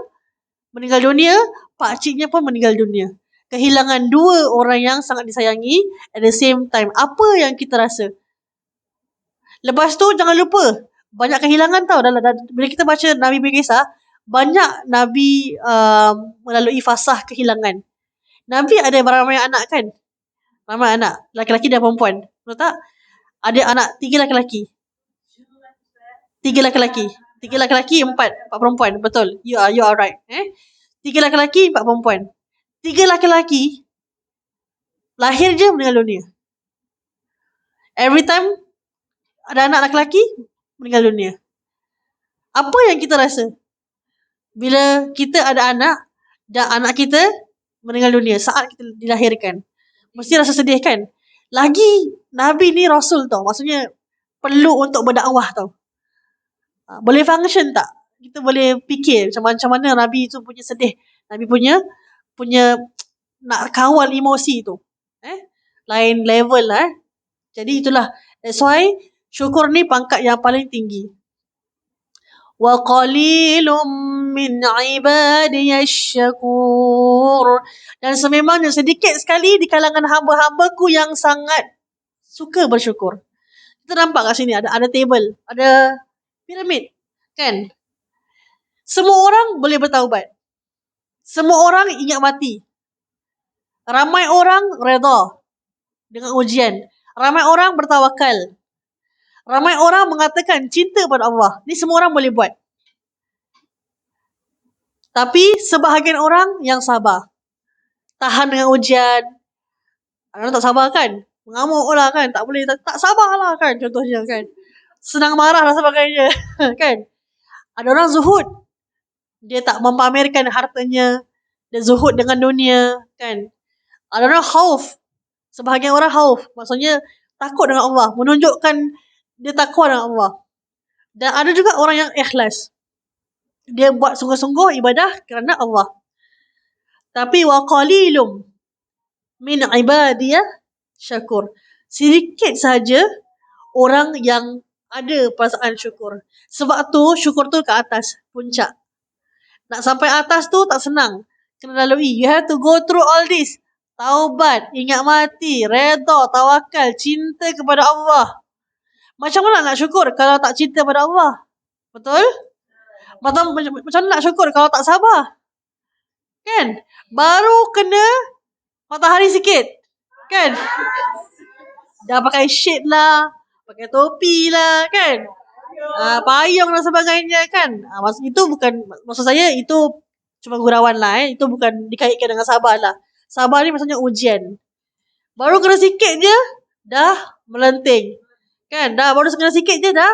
meninggal dunia. Pakciknya pun meninggal dunia. Kehilangan 2 orang yang sangat disayangi at the same time. Apa yang kita rasa? Lepas tu jangan lupa, banyak kehilangan tau. Bila kita baca Nabi punya kisah, banyak Nabi melalui fasah kehilangan. Nabi ada ramai anak kan? Ramai anak, laki-laki dan perempuan. Betul tak? Ada anak 3 laki-laki. 3 laki-laki. 3 laki-laki, 4 perempuan. Betul. You are right. 3 laki-laki, 4 perempuan. 3 laki-laki lahir je meninggal dunia. Every time ada anak laki-laki meninggal dunia. Apa yang kita rasa bila kita ada anak dan anak kita meninggal dunia saat kita dilahirkan? Mesti rasa sedih kan? Lagi Nabi ni Rasul tau. Maksudnya perlu untuk berdakwah tau. Boleh function tak? Kita boleh fikir macam mana Nabi tu punya sedih. Nabi punya nak kawal emosi tu. Lain level lah. Jadi itulah. That's why syukur ni pangkat yang paling tinggi. Wa qalilum min ibadiyash syakur. Dan sememangnya sedikit sekali di kalangan hamba-hambaku yang sangat suka bersyukur. Kita nampak kat sini ada table, ada piramid, kan? Semua orang boleh bertaubat. Semua orang ingat mati. Ramai orang redha dengan ujian. Ramai orang bertawakal. Ramai orang mengatakan cinta pada Allah. Ni semua orang boleh buat. Tapi sebahagian orang yang sabar. Tahan dengan ujian. Ada orang tak sabar kan? Mengamuk lah kan? Tak boleh, tak sabar lah kan? Contohnya kan? Senang marah dan sebagainya. Kan? Ada orang zuhud. Dia tak mempamerkan hartanya. Dia zuhud dengan dunia. Kan? Ada orang khauf. Sebahagian orang khauf. Maksudnya takut dengan Allah. Menunjukkan dia takut dengan Allah. Dan ada juga orang yang ikhlas. Dia buat sungguh-sungguh ibadah kerana Allah. Tapi wa qalilum min ibadiyah syakur. Sedikit saja orang yang ada perasaan syukur. Sebab tu syukur tu ke atas, puncak. Nak sampai atas tu tak senang. Kena lalui. You have to go through all this. Taubat, ingat mati, redha, tawakal, cinta kepada Allah. Macam mana nak syukur kalau tak cinta pada Allah? Betul? Macam mana nak syukur kalau tak sabar? Kan? Baru kena matahari sikit. Kan? Dah pakai shade lah, pakai topi lah, kan? Payung dan sebagainya, kan? Maksud saya itu cuma gurauan lah. Itu bukan dikaitkan dengan sabar lah. Sabar ni maksudnya ujian. Baru kena sikit je, dah melenting. Kan? Baru kena sikit je, dah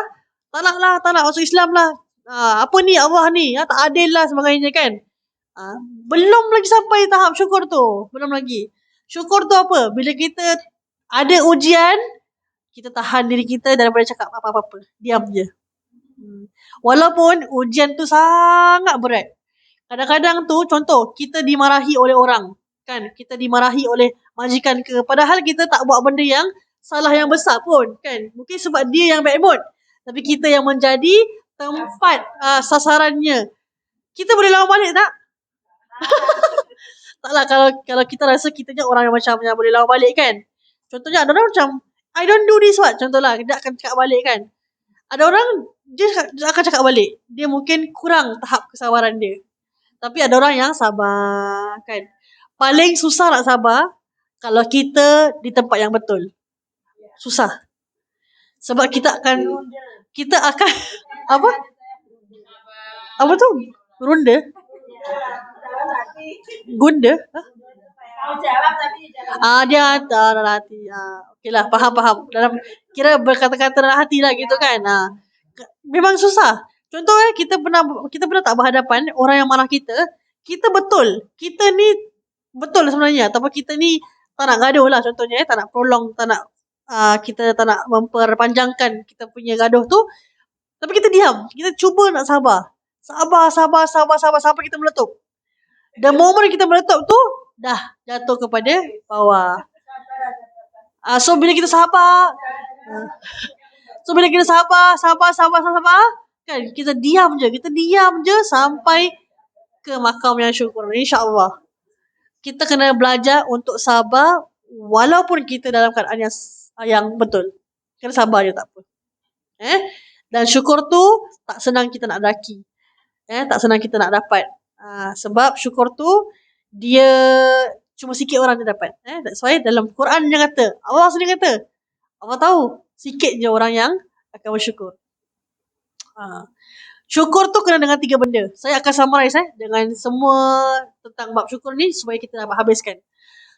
tak nak masuk Islam lah. Apa ni Allah ni? Tak adil lah sebagainya, kan? Belum lagi sampai tahap syukur tu. Belum lagi. Syukur tu apa? Bila kita ada ujian, kita tahan diri kita daripada cakap apa-apa. Diam je. Walaupun ujian tu sangat berat. Kadang-kadang tu, contoh, kita dimarahi oleh orang. Kan? Kita dimarahi oleh majikan ke. Padahal kita tak buat benda yang salah yang besar pun. Kan? Mungkin sebab dia yang bad mood. Tapi kita yang menjadi tempat sasarannya. Kita boleh lawan balik tak? Taklah kalau kita rasa kita je orang yang macam yang boleh lawan balik, kan? Contohnya ada orang macam I don't do this what. Contohlah, dia akan cakap balik, kan? Ada orang dia akan cakap balik. Dia mungkin kurang tahap kesabaran dia. Tapi ada orang yang sabar, kan? Paling susah nak sabar kalau kita di tempat yang betul. Susah. Sebab kita akan apa? Apa tu? Ronda? Gunda? Dia hantar dalam hati. Okeylah, faham. Dalam kira berkata-kata dalam hati lah gitu, kan. Memang susah. Contoh kita pernah tak berhadapan orang yang marah kita. Kita betul. Kita ni betul sebenarnya. Ataupun kita ni tak nak gaduh lah contohnya. Tak nak prolong. Kita tak nak memperpanjangkan kita punya gaduh tu. Tapi kita diam. Kita cuba nak sabar. Sabar sampai kita meletup. The moment kita meletup tu, dah jatuh kepada bawah. So bila kita sabar, kan, kita diam je sampai ke makam yang syukur, insya-Allah. Kita kena belajar untuk sabar walaupun kita dalam keadaan yang betul. Kena sabar je, tak apa. Dan syukur tu tak senang kita nak daki. Tak senang kita nak dapat. Sebab syukur tu dia cuma sikit orang dia dapat. That's why dalam Quran dia kata, Allah sendiri kata, Allah tahu sikit je orang yang akan bersyukur. Syukur tu kena dengan 3 benda. Saya akan summarize dengan semua tentang bab syukur ni supaya kita dapat habiskan.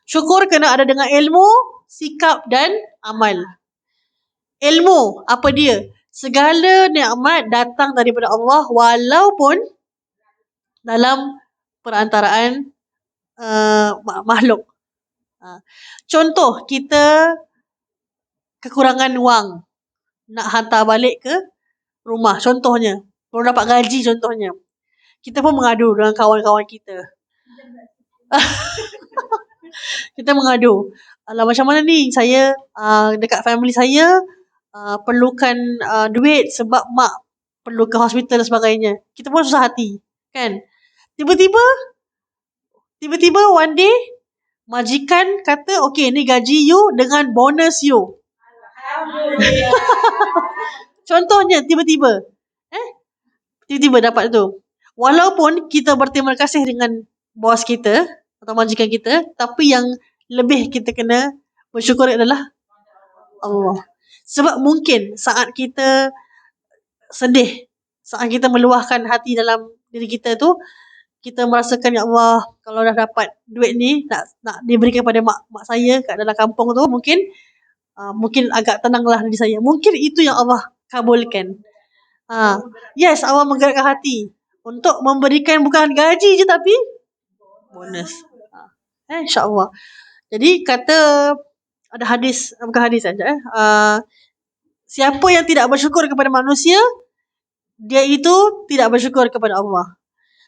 Syukur kena ada dengan ilmu, sikap dan amal. Ilmu, apa dia? Segala nikmat datang daripada Allah walaupun dalam perantaraan makhluk. Contoh, kita kekurangan wang nak hantar balik ke rumah, contohnya. Baru dapat gaji, contohnya. Kita pun mengadu dengan kawan-kawan kita. Kita mengadu. Alah, macam mana ni? Saya dekat family saya perlukan duit sebab mak perlu ke hospital dan sebagainya. Kita pun susah hati, kan? Tiba-tiba one day majikan kata, okay, ni gaji you dengan bonus you. Contohnya tiba-tiba tiba-tiba dapat tu. Walaupun kita berterima kasih dengan bos kita atau majikan kita, tapi yang lebih kita kena bersyukur adalah Allah. Sebab mungkin saat kita sedih, saat kita meluahkan hati dalam diri kita tu, kita merasakan, ya Allah, kalau dah dapat duit ni nak diberikan pada mak saya kat dalam kampung tu, mungkin agak tenanglah diri saya. Mungkin itu yang Allah kabulkan. Yes, Allah menggerakkan hati untuk memberikan bukan gaji je tapi bonus. InsyaAllah. Jadi kata ada hadis, bukan hadis saja. Siapa yang tidak bersyukur kepada manusia, dia itu tidak bersyukur kepada Allah.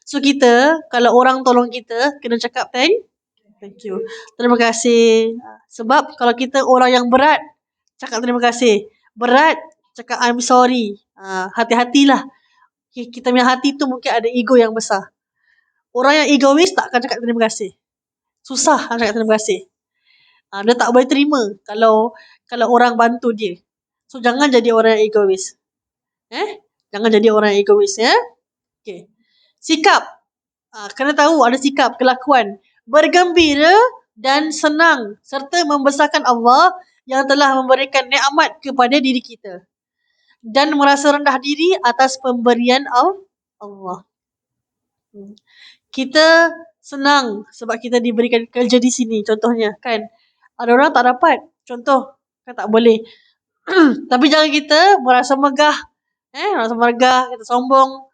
So kita, kalau orang tolong kita, kena cakap thank you. Terima kasih. Sebab kalau kita orang yang berat, cakap terima kasih. Berat, cakap I'm sorry. Hati-hatilah. Kita punya hati tu mungkin ada ego yang besar. Orang yang egois tak akan cakap terima kasih. Susah nak cakap terima kasih. Dia tak boleh terima kalau orang bantu dia. So jangan jadi orang yang egois. Jangan jadi orang yang egois, ya. Okay. Sikap. Kena tahu ada sikap, kelakuan. Bergembira dan senang serta membesarkan Allah yang telah memberikan nikmat kepada diri kita. Dan merasa rendah diri atas pemberian Allah. Kita senang sebab kita diberikan kerja di sini, contohnya, kan. Ada orang tak dapat, contoh, kan tak boleh. Tapi jangan kita merasa megah. Merasa megah, kita sombong.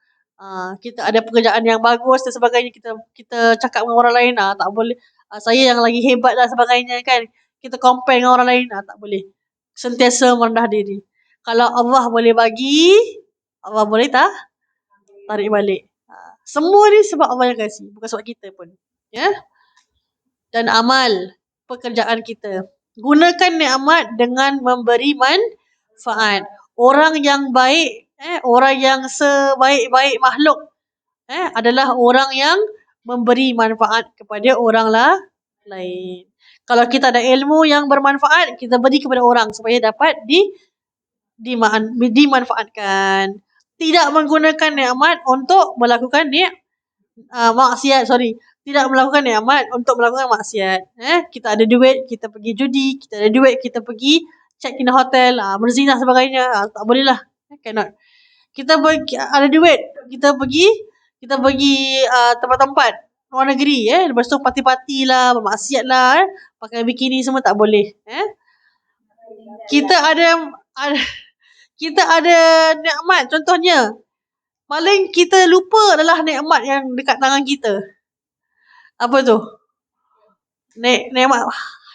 Kita ada pekerjaan yang bagus dan sebagainya, kita cakap dengan orang lain, tak boleh. Saya yang lagi hebat dan sebagainya, kan. Kita compare dengan orang lain, tak boleh. Sentiasa merendah diri. Kalau Allah boleh bagi, Allah boleh tarik balik. Semua ni sebab Allah yang kasih, bukan sebab kita pun. Ya. Dan amal pekerjaan kita. Gunakan nikmat dengan memberi manfaat. Orang yang baik, orang yang sebaik-baik makhluk, adalah orang yang memberi manfaat kepada orang lain. Kalau kita ada ilmu yang bermanfaat, kita beri kepada orang supaya dapat dimanfaatkan. Tidak menggunakan nikmat untuk melakukan maksiat. Tidak melakukan nikmat untuk melakukan maksiat. Kita ada duit, kita pergi judi. Kita ada duit, kita pergi check in hotel, berzina sebagainya. Tak boleh lah. Cannot. Kita ada duit, kita pergi tempat-tempat luar negeri. Lepas tu parti-parti lah, bermaksiat lah, pakai bikini semua, tak boleh. Kita ada nikmat, contohnya. Paling kita lupa adalah nikmat yang dekat tangan kita. Apa tu? Nikmat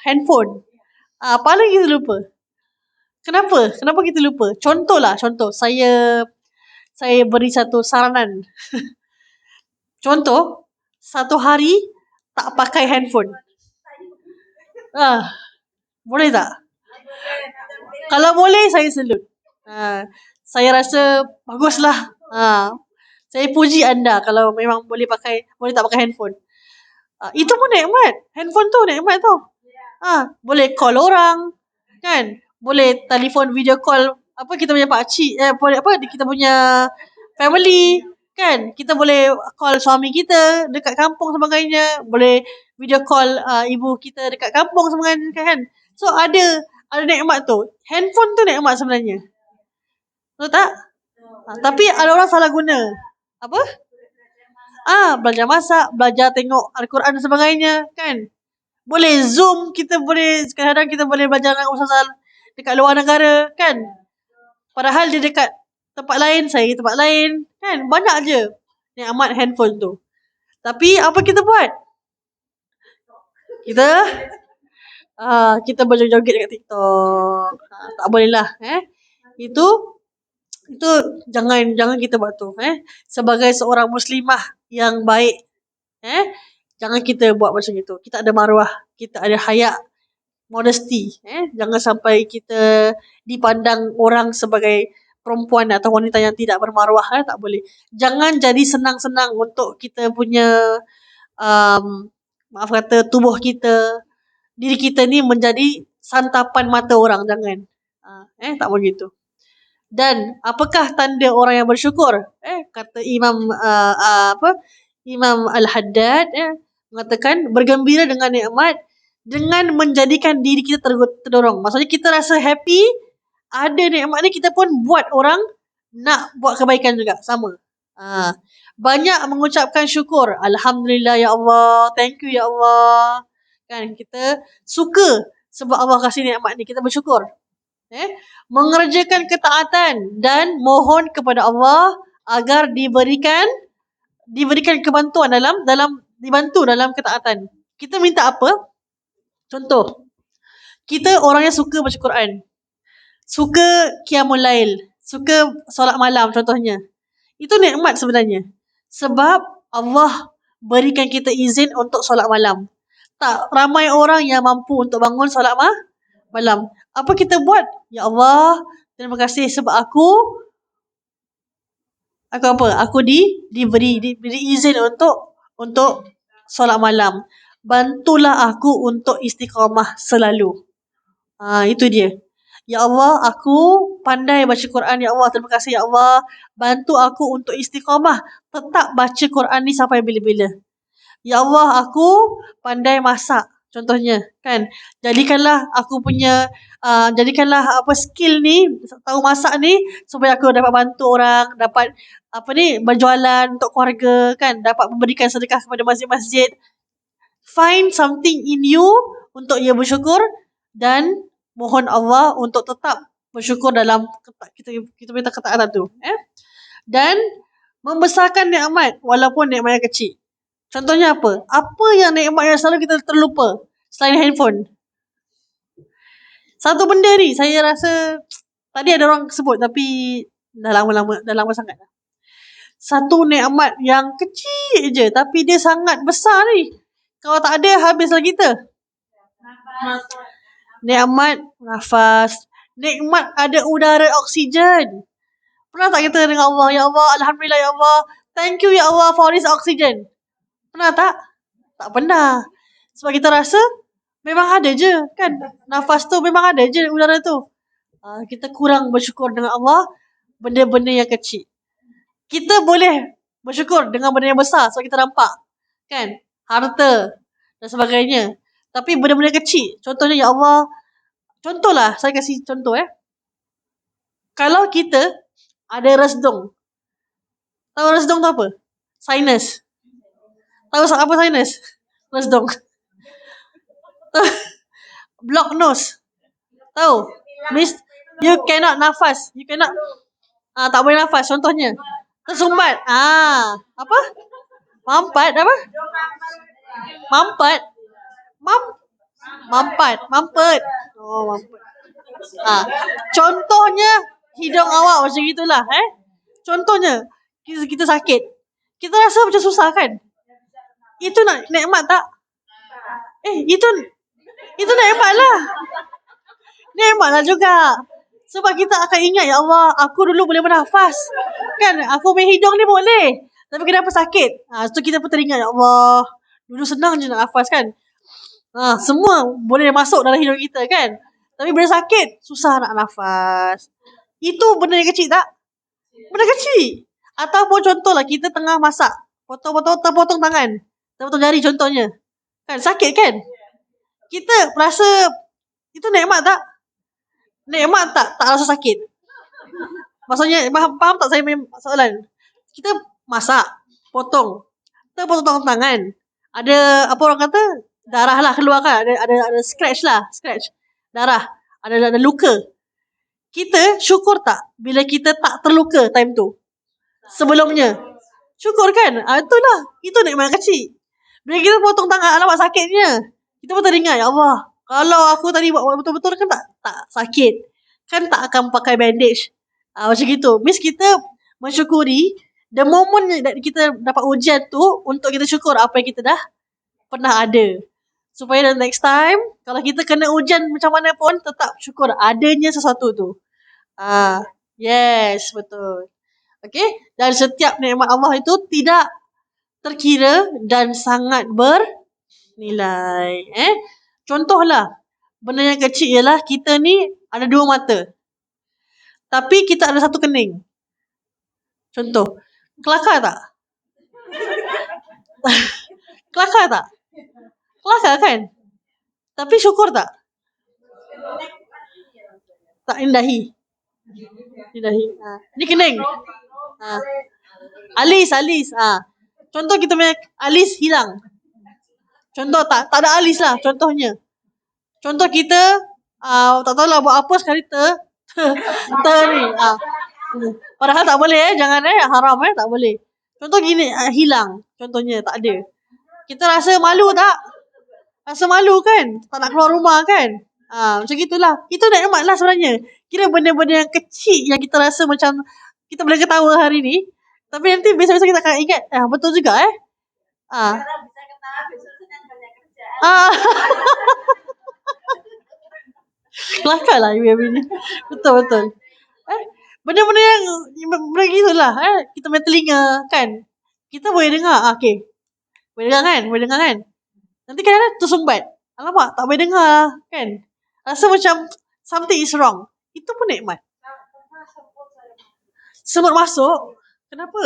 handphone. Paling kita lupa. Kenapa? Kenapa kita lupa? Contoh. Saya beri satu saranan. Contoh, satu hari tak pakai handphone. Boleh tak? Kalau boleh, saya salute. Saya rasa baguslah. Saya puji anda kalau memang boleh tak pakai handphone. Itu pun nikmat. Handphone tu nikmat tu. Boleh call orang, kan? Boleh telefon video call kita punya pakcik, kita punya family, kan? Kita boleh call suami kita dekat kampung sebagainya, boleh video call ibu kita dekat kampung sebagainya, kan? So ada nikmat tu. Handphone tu nikmat sebenarnya. Betul tak? Tapi ada orang salah guna. Apa? Belajar masak, belajar tengok Al-Quran dan sebagainya, kan? Boleh Zoom, kadang-kadang kita boleh belajar dengan ustaz dekat luar negara, kan? Padahal dia dekat tempat lain, saya di tempat lain, kan? Banyak je nikmat handphone tu. Tapi apa kita buat? Kita berjoget-joget dekat TikTok. Tak boleh lah. Itu jangan kita buat tu. Sebagai seorang muslimah yang baik, jangan kita buat macam itu. Kita ada maruah, kita ada haya, modesty. Jangan sampai kita dipandang orang sebagai perempuan atau wanita yang tidak bermaruah. Tak boleh. Jangan jadi senang-senang untuk kita punya tubuh kita, diri kita ni menjadi santapan mata orang. Jangan. Tak begitu. Dan apakah tanda orang yang bersyukur? Kata Imam Al-Haddad mengatakan bergembira dengan nikmat dengan menjadikan diri kita terdorong. Maksudnya kita rasa happy, ada nikmat ni kita pun buat orang nak buat kebaikan juga, sama. Banyak mengucapkan syukur. Alhamdulillah ya Allah, thank you ya Allah. Kan kita suka sebab Allah kasih nikmat ni, kita bersyukur. Mengerjakan ketaatan dan mohon kepada Allah agar diberikan kebantuan dibantu dalam ketaatan. Kita minta apa? Contoh, kita orang yang suka baca Quran, suka qiyamul lail, suka solat malam contohnya. Itu nikmat sebenarnya. Sebab Allah berikan kita izin untuk solat malam. Tak ramai orang yang mampu untuk bangun solat malam. Apa kita buat? Ya Allah, terima kasih sebab aku diberi izin untuk solat malam. Bantulah aku untuk istiqamah selalu. Itu dia. Ya Allah, aku pandai baca Quran. Ya Allah, terima kasih ya Allah. Bantu aku untuk istiqamah. Tetap baca Quran ni sampai bila-bila. Ya Allah, aku pandai masak. Contohnya, kan. Jadikanlah skill ni, tahu masak ni, supaya aku dapat bantu orang, dapat berjualan untuk keluarga, kan. Dapat memberikan sedekah kepada masjid-masjid. Find something in you untuk ia bersyukur dan mohon Allah untuk tetap bersyukur dalam kita minta ketaatan tu. Dan membesarkan nikmat walaupun nikmat yang kecil. Contohnya apa? Apa yang nikmat yang selalu kita terlupa selain handphone? Satu benda ni saya rasa tadi ada orang sebut tapi dah lama sangat dah. Satu nikmat yang kecil je tapi dia sangat besar ni. Kalau tak ada, habislah kita. Nikmat nafas. Nikmat ada udara oksigen. Pernah tak kita dengan Allah? Ya Allah, Alhamdulillah ya Allah. Thank you ya Allah for this oxygen. Pernah tak? Tak pernah. Sebab kita rasa memang ada je, kan? Nafas tu memang ada je udara tu. Kita kurang bersyukur dengan Allah benda-benda yang kecil. Kita boleh bersyukur dengan benda yang besar sebab kita nampak, kan? Harta dan sebagainya. Tapi benda-benda kecil, contohnya ya Allah, contohlah saya kasih contoh kalau kita ada resdung. Tahu resdung tu apa? Sinus. Tahu apa sinus? Resdung. Block nose. Tahu? Means you cannot nafas. You cannot tak boleh nafas contohnya. Tersumbat. Apa? Mampat apa? Mampet. Mampet. Oh, mampet. Contohnya hidung awak macam gitulah, Contohnya kita sakit. Kita rasa macam susah, kan? Itu nak nikmat tak? Itu nikmat lah. Nikmat lah juga. Sebab kita akan ingat, ya Allah, aku dulu boleh bernafas. Kan? Aku punya hidung ni boleh. Tapi kenapa sakit? So kita pun teringat, ya Allah, dulu senang je nak nafas, kan? Semua boleh masuk dalam hidung kita, kan? Tapi bila sakit, susah nak nafas. Itu benda yang kecil tak? Benda kecil. Ataupun contohlah kita tengah masak. Potong tangan. Potong jari contohnya. Kan? Sakit, kan? Kita rasa itu nikmat tak? Nikmat tak? Tak rasa sakit. Maksudnya, faham tak saya punya soalan? Kita masak, potong tangan. Ada apa orang kata? Darah lah keluar, kan? Ada scratch lah, darah. Ada luka. Kita syukur tak bila kita tak terluka time tu? Sebelumnya. Syukur, kan? Itulah. Itu nikmat kecil. Bila kita potong tangan, alamak sakitnya. Kita pun teringat, ya Allah, kalau aku tadi buat betul-betul kan tak sakit. Kan tak akan pakai bandage. Macam gitu. Means kita mensyukuri the moment kita dapat ujian tu untuk kita syukur apa yang kita dah pernah ada. Supaya the next time, kalau kita kena ujian macam mana pun, tetap syukur adanya sesuatu tu. Yes, betul. Okay? Dan setiap nikmat Allah itu tidak terkira dan sangat bernilai. Contohlah, benda yang kecil ialah kita ni ada 2 mata. Tapi kita ada satu kening. Contoh, kelakar tak? Kelakar tak? Kelakar kan? Tapi syukur tak? Tak indahi. Indahi. Ni kening. Alis. Contoh kita punya alis hilang. Contoh tak ada alis lah contohnya. Contoh kita tak tahulah buat apa sekali ni. Padahal tak boleh jangan haram tak boleh. Contoh gini hilang contohnya tak ada. Kita rasa malu tak? Rasa malu kan? Tak nak keluar rumah kan? Macam gitulah. Itu nikmat lah sebenarnya. Kira benda-benda yang kecil yang kita rasa macam kita boleh ketawa hari ni. Tapi nanti besok-besok kita akan ingat betul juga kelakar lah ibu ni. Betul. Benda-benda yang benda gitulah kita punya telinga kan. Kita boleh dengar. Okay. Boleh dengar kan? Nanti kadang-kadang tersumbat. Alamak, tak boleh dengar kan? Rasa macam something is wrong. Itu pun nikmat. Semut masuk. Kenapa?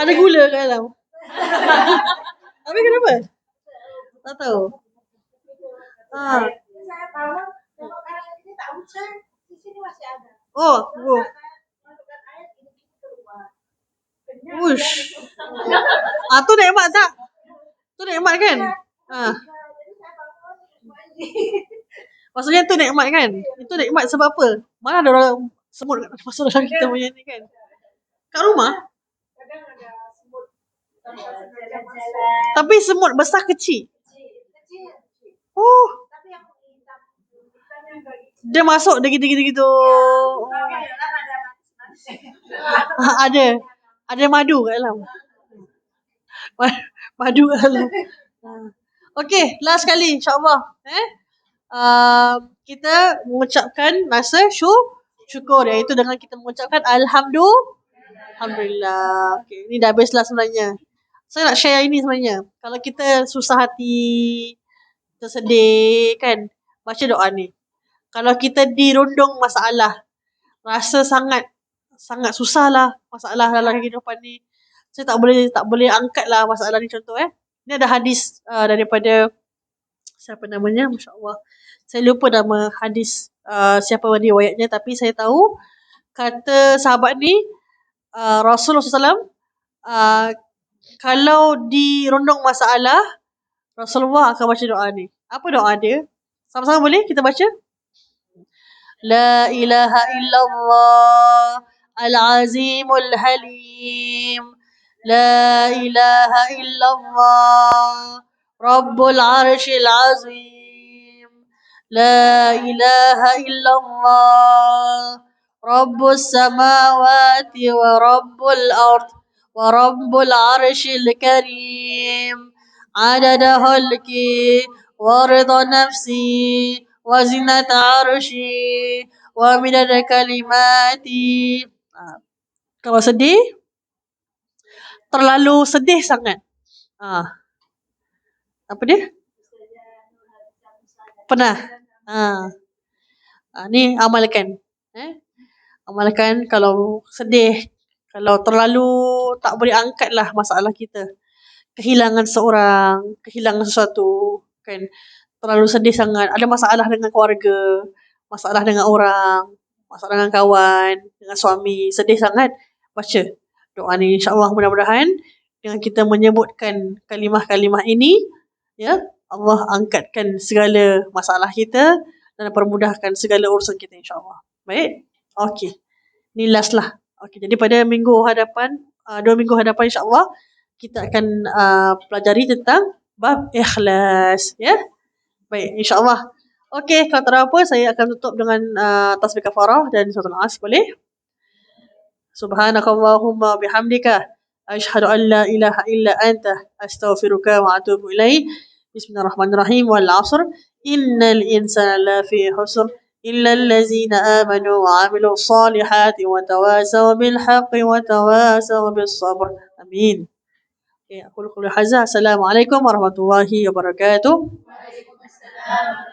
Ada gula kat dalam. Habis kenapa? Tak tahu. Oh. Ush. Tu nikmat tak? Tu nikmat kan? Maksudnya tu nikmat kan? Itu nikmat sebab apa? Mana ada orang semut masuk dalam kita punya ni kan? Kat rumah? Tapi semut besar kecil? Oh. Dia masuk dia gitu-gitu. Ada madu kat dalam. Madu kat dalam. Okay, last kali insyaAllah. Kita mengucapkan rasa syukur iaitu dengan kita mengucapkan Alhamdulillah. Okay, ni dah habis lah sebenarnya. Saya nak share ini sebenarnya. Kalau kita susah hati, kita sedih kan, baca doa ni. Kalau kita dirundung masalah, rasa sangat susah lah masalah dalam kehidupan ni. Saya tak boleh angkat lah masalah ni contoh Ni ada hadis daripada siapa namanya, Masya-Allah. Saya lupa nama hadis siapa riwayatnya, tapi saya tahu kata sahabat ni Rasulullah SAW kalau dirundung masalah, Rasulullah akan baca doa ni. Apa doa dia? Sama-sama boleh kita baca? La ilaha illallah al-azimul halim. La ilaha illallah rabbul arshil azim. La ilaha illallah rabbus samawati wa rabbul ard wa rabbul arshil karim. Adada khalqi wa rida nafsi wa zinata arshi wa midada kalimati. Kalau sedih, terlalu sedih sangat, apa dia? Pernah. Ni amalkan. Amalkan kalau sedih, kalau terlalu tak boleh angkat lah masalah kita. Kehilangan seorang, kehilangan sesuatu kan. Terlalu sedih sangat, ada masalah dengan keluarga, masalah dengan orang, masalah dengan kawan, dengan suami, sedih sangat, baca doa ni. InsyaAllah mudah-mudahan dengan kita menyebutkan kalimah-kalimah ini, Allah angkatkan segala masalah kita dan permudahkan segala urusan kita insyaAllah. Baik? Okey. Ni last lah. Okey, jadi pada minggu hadapan, 2 minggu hadapan insyaAllah, kita akan pelajari tentang bab ikhlas. Baik, insyaAllah. Okey, kalau tak ada apa, saya akan tutup dengan tasbih kafarah dan suratul As. Boleh? Subhanakallahumma bihamdika asyhadu an la ilaha illa anta astaghfiruka wa atubu ilaik. Bismillahirrahmanirrahim. Wal 'asr innal insana lafi khusr illa allazina amanu wa 'amilus solihati wa tawasaw bil haqqi wa tawasaw bis sabr. Amin. Okay, aku qouli hadza. Assalamualaikum warahmatullahi wabarakatuh. Waalaikumsalam.